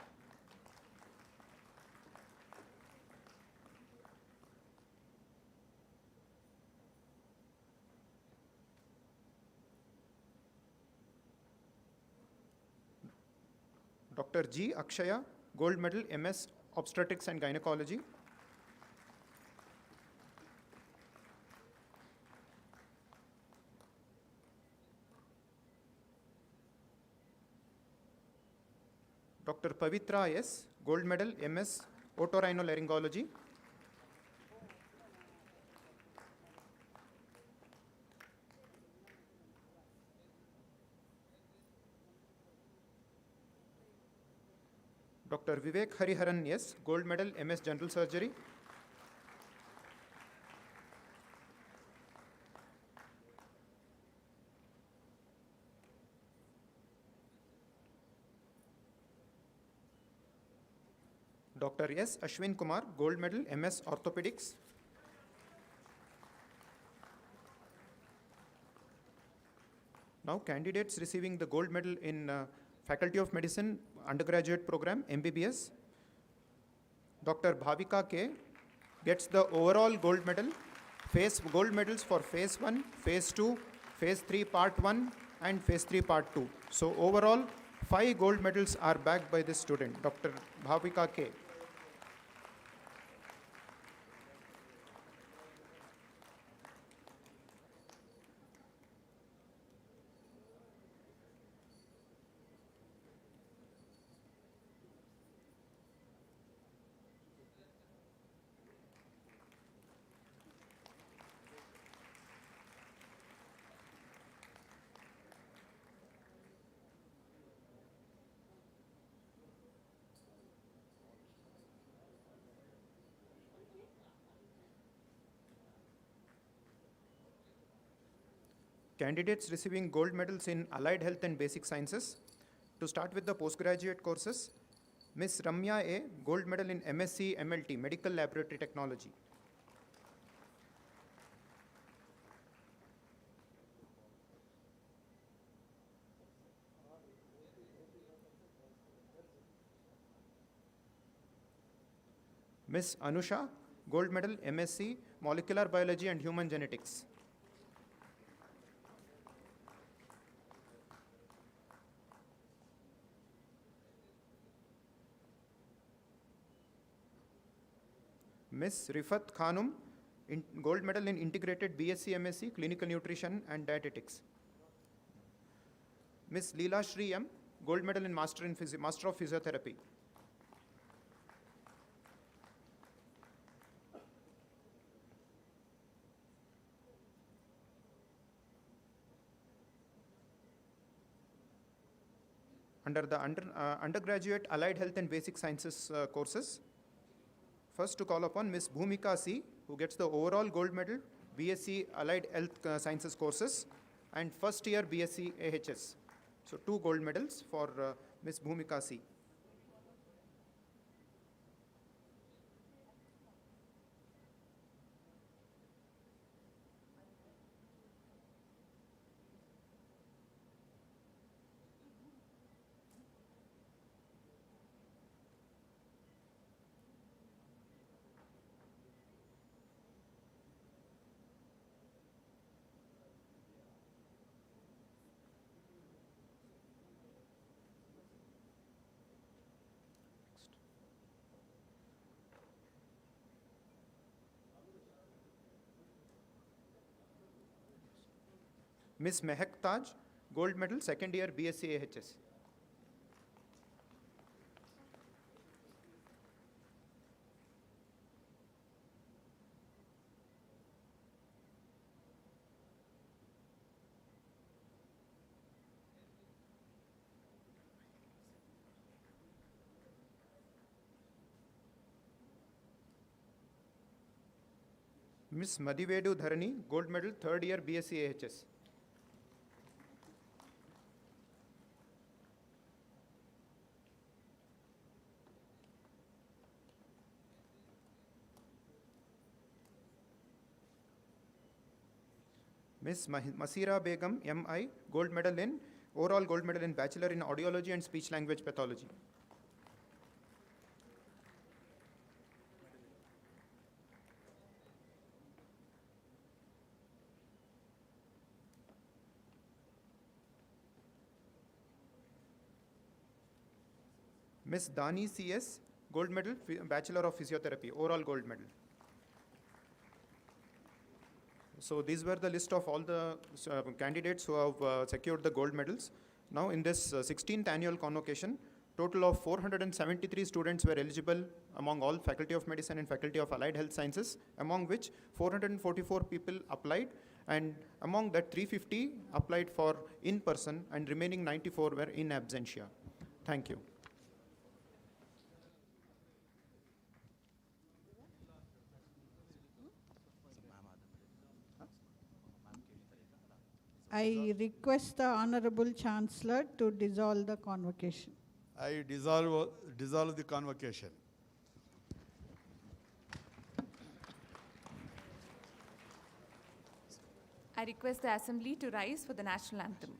Dr. G. Akshaya, gold medal MS Obstetrics and Gynecology. Dr. Pavitra S, gold medal MS Otorhinolaryngology. Dr. Vivek Hariharan S, gold medal MS General Surgery. Dr. S. Ashwin Kumar, gold medal MS Orthopedics. Now, candidates receiving the gold medal in Faculty of Medicine undergraduate program, MBBS, Dr. Bhavika K. gets the overall gold medal, gold medals for Phase 1, Phase 2, Phase 3 Part 1 and Phase 3 Part 2. So overall, 5 gold medals are bagged by this student, Dr. Bhavika K. Candidates receiving gold medals in Allied Health and Basic Sciences. To start with the postgraduate courses, Ms. Ramya A. gold medal in MSc MLT, Medical Laboratory Technology. Ms. Anusha, gold medal MSc Molecular Biology and Human Genetics. Ms. Rifat Khanum, gold medal in Integrated BSc MSc Clinical Nutrition and Dietetics. Ms. Leela Shri M, gold medal in Master of Physiotherapy. Under the undergraduate Allied Health and Basic Sciences courses, first to call upon Ms. Bhumika C, who gets the overall gold medal, BSc Allied Health Sciences courses, and first year BSc AHS. So 2 gold medals for Ms. Bhumika C. Ms. Mehak Taj, gold medal, second year BSc AHS. Ms. Madhivedu Dharani, gold medal, third year BSc AHS. Ms. Masira Begum, MI, gold medal in, overall gold medal in Bachelor in Audiology and Speech Language Pathology. Ms. Dani CS, gold medal, Bachelor of Physiotherapy, overall gold medal. So these were the list of all the candidates who have secured the gold medals. Now in this 16th annual convocation, total of 473 students were eligible among all Faculty of Medicine and Faculty of Allied Health Sciences, among which 444 people applied, and among that 350 applied for in-person and remaining 94 were in absentia. Thank you. I request the Honorable Chancellor to dissolve the convocation. I dissolve the convocation. I request the Assembly to rise for the national anthem.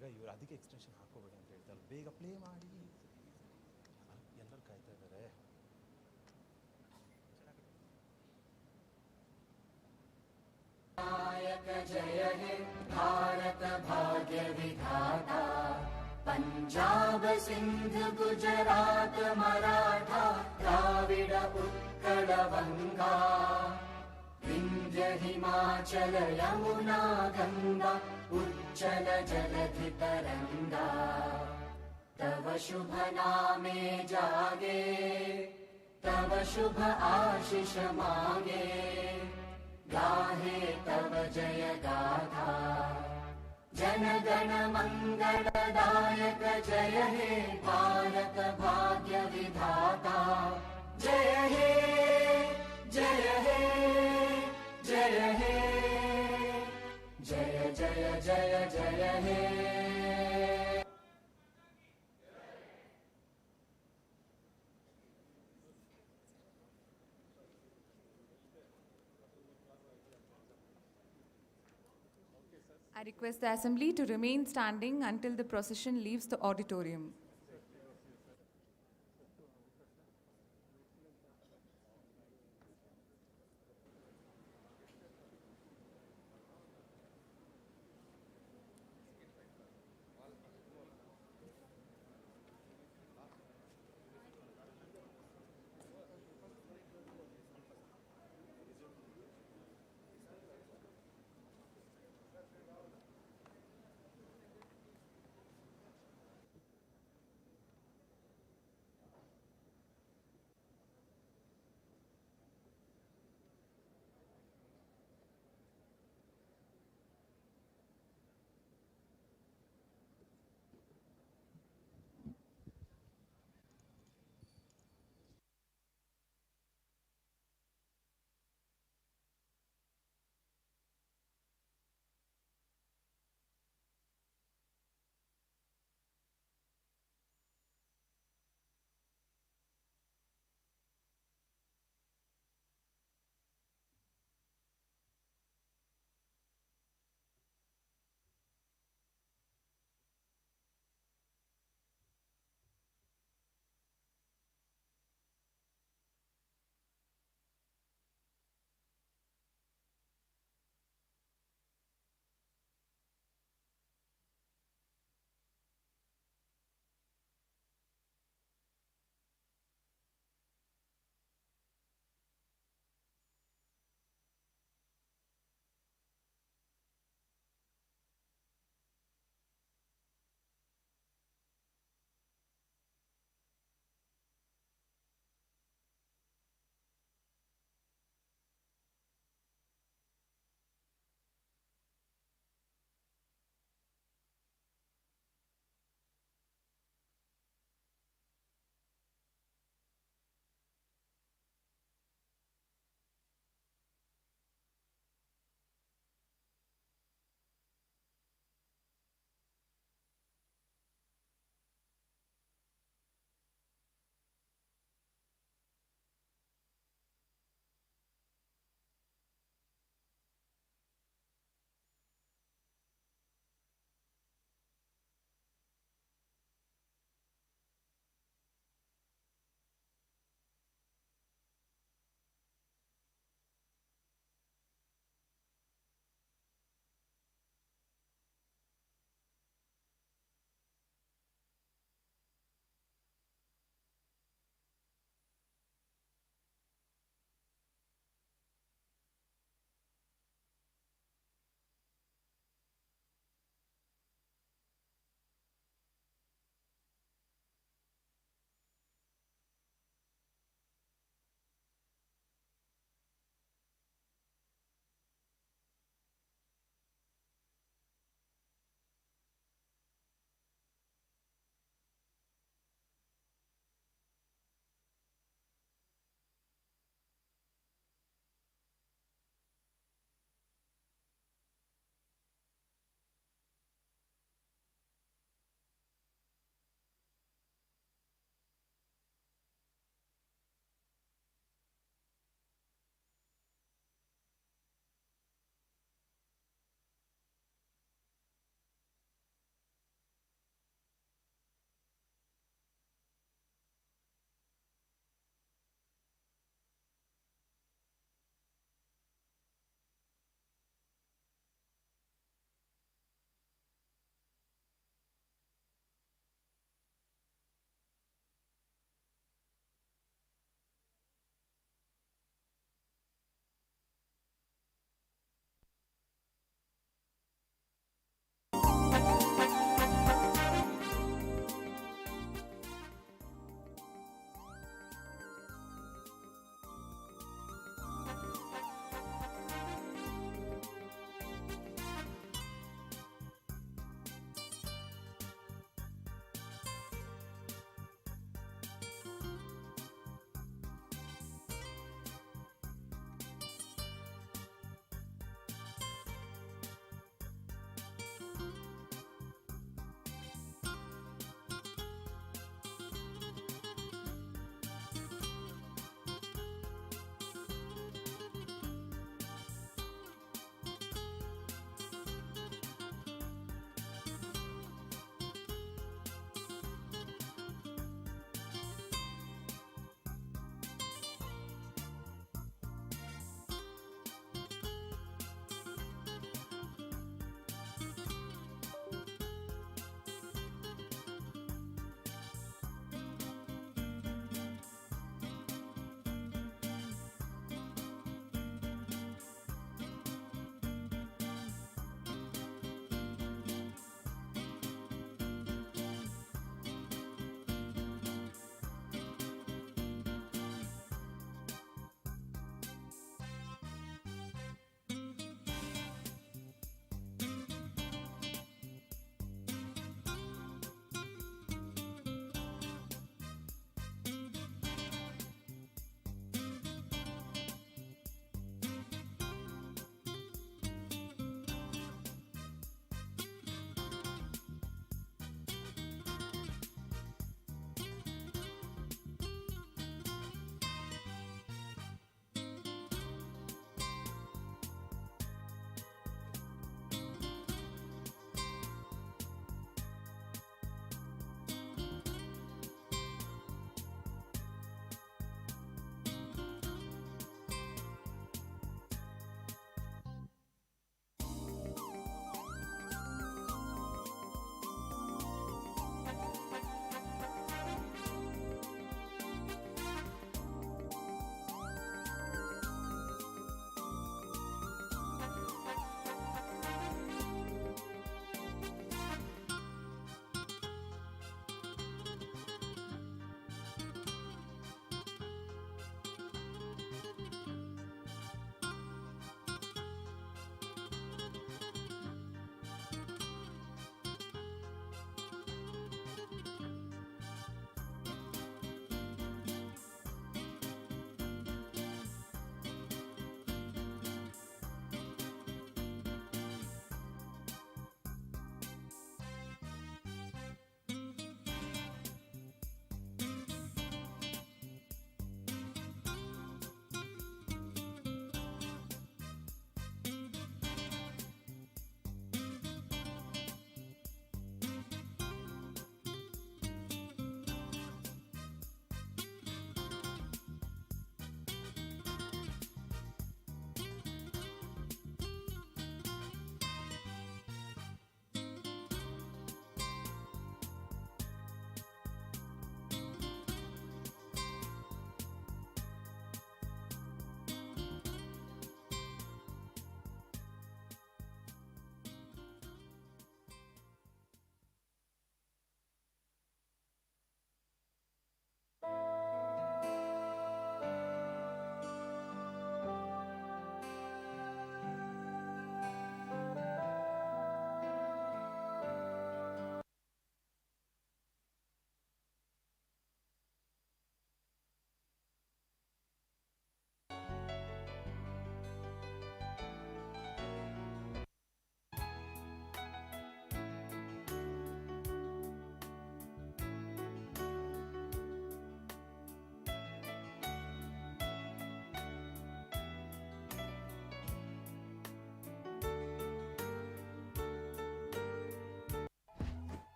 ಈಗ ಇವ್ರು ಅದಕ್ಕೆ extension ಹಾಕೋಬೇಡಿ ಅಂತ ಹೇಳ್ತಾರೆ. ಬೇಗ play ಮಾಡಿ, ಎಲ್ಲರೂ ಕಾಯ್ತಾ ಇದ್ದಾರೆ. जय हे भारत भाग्य विधाता, पंजाब सिंध गुजरात मराठा द्राविड उत्कल बंगा, विंध्य हिमाचल यमुना गंगा उच्चल जलधि तरंगा, तव शुभ नामे जागे, तव शुभ आशीष मांगे, गाहे तव जय गाथा, जन गण मंगलदायक जय हे भारत भाग्य विधाता, जय हे जय हे जय हे जय जय जय जय हे। I request the assembly to remain standing until the procession leaves the auditorium.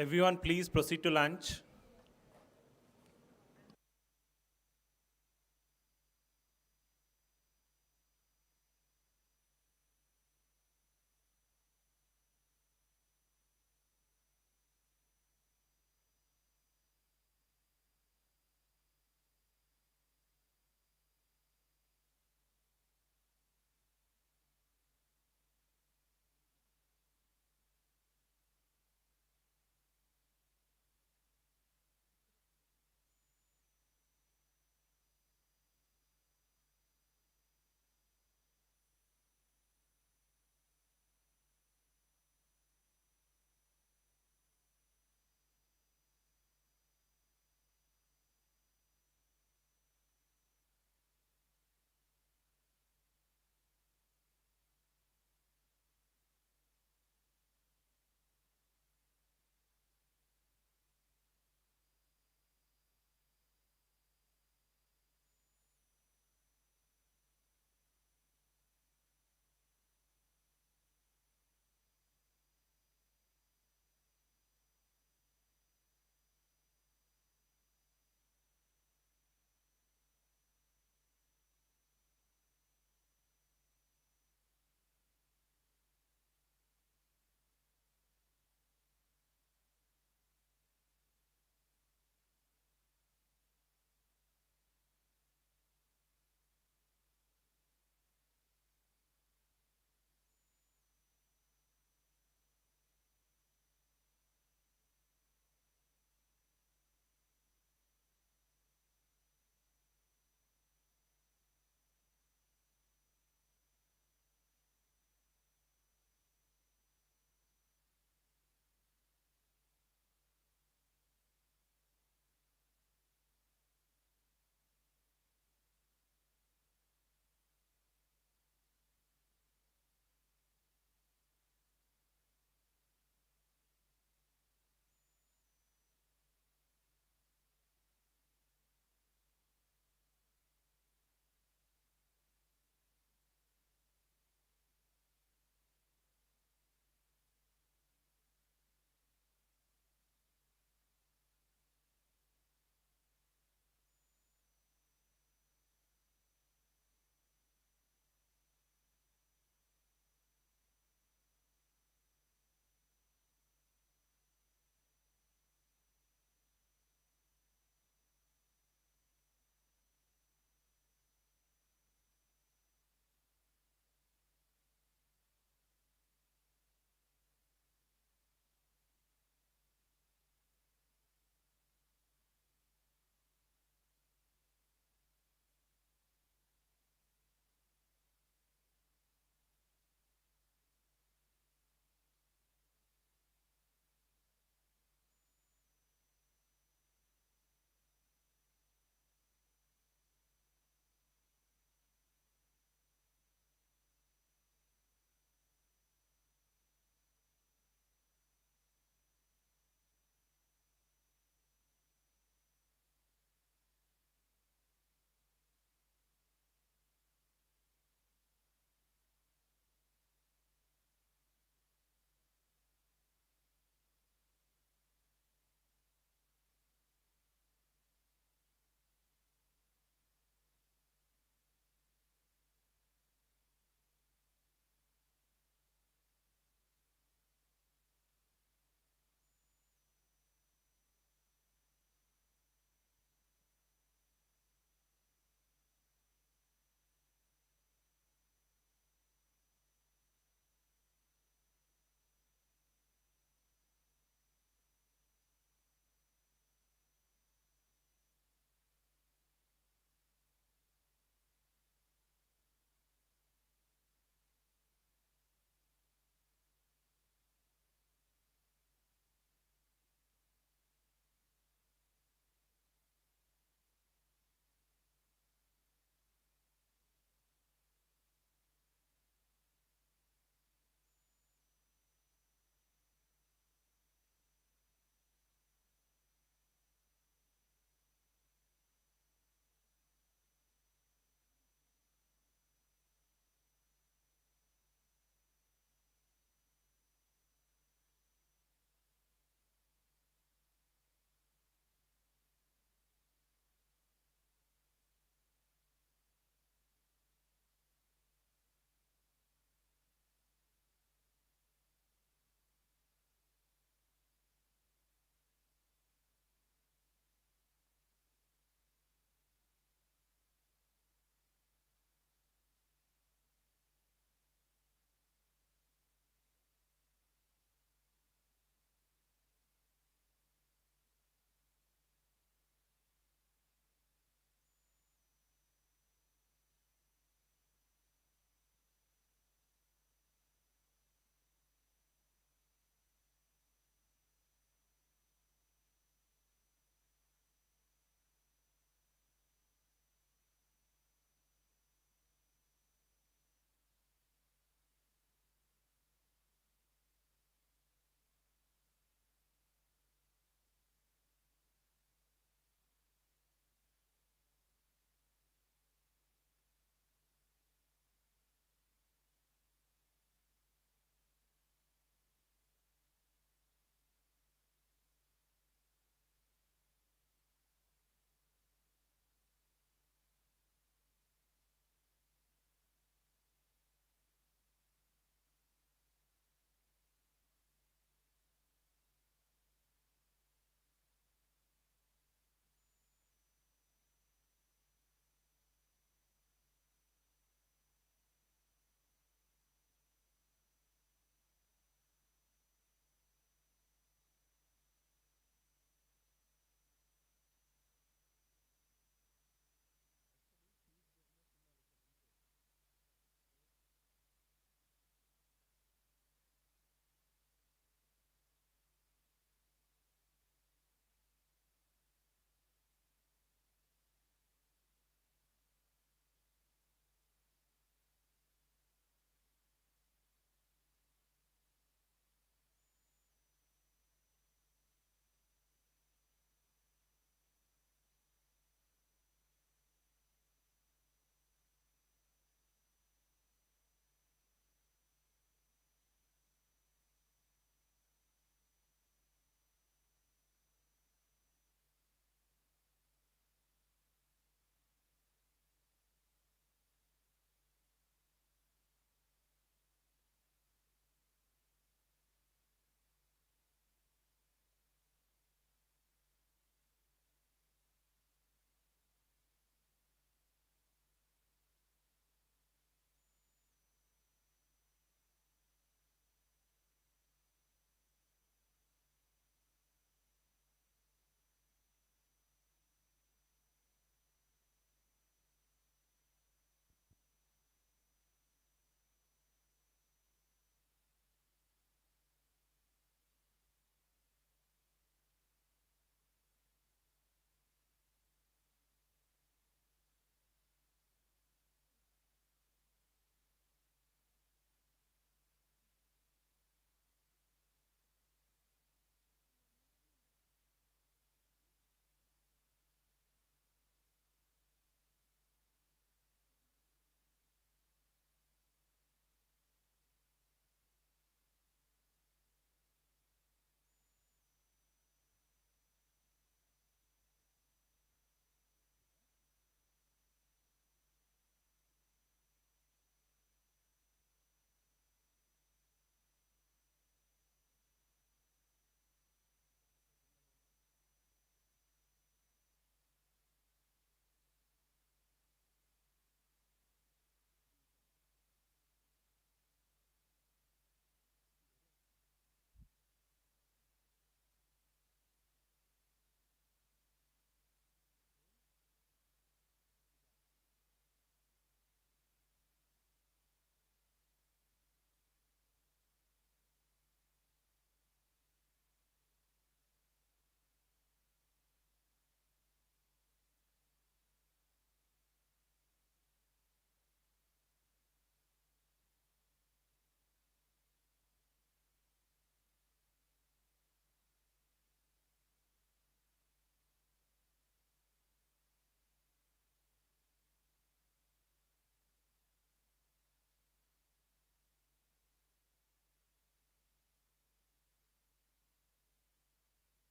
Everyone, please proceed to lunch.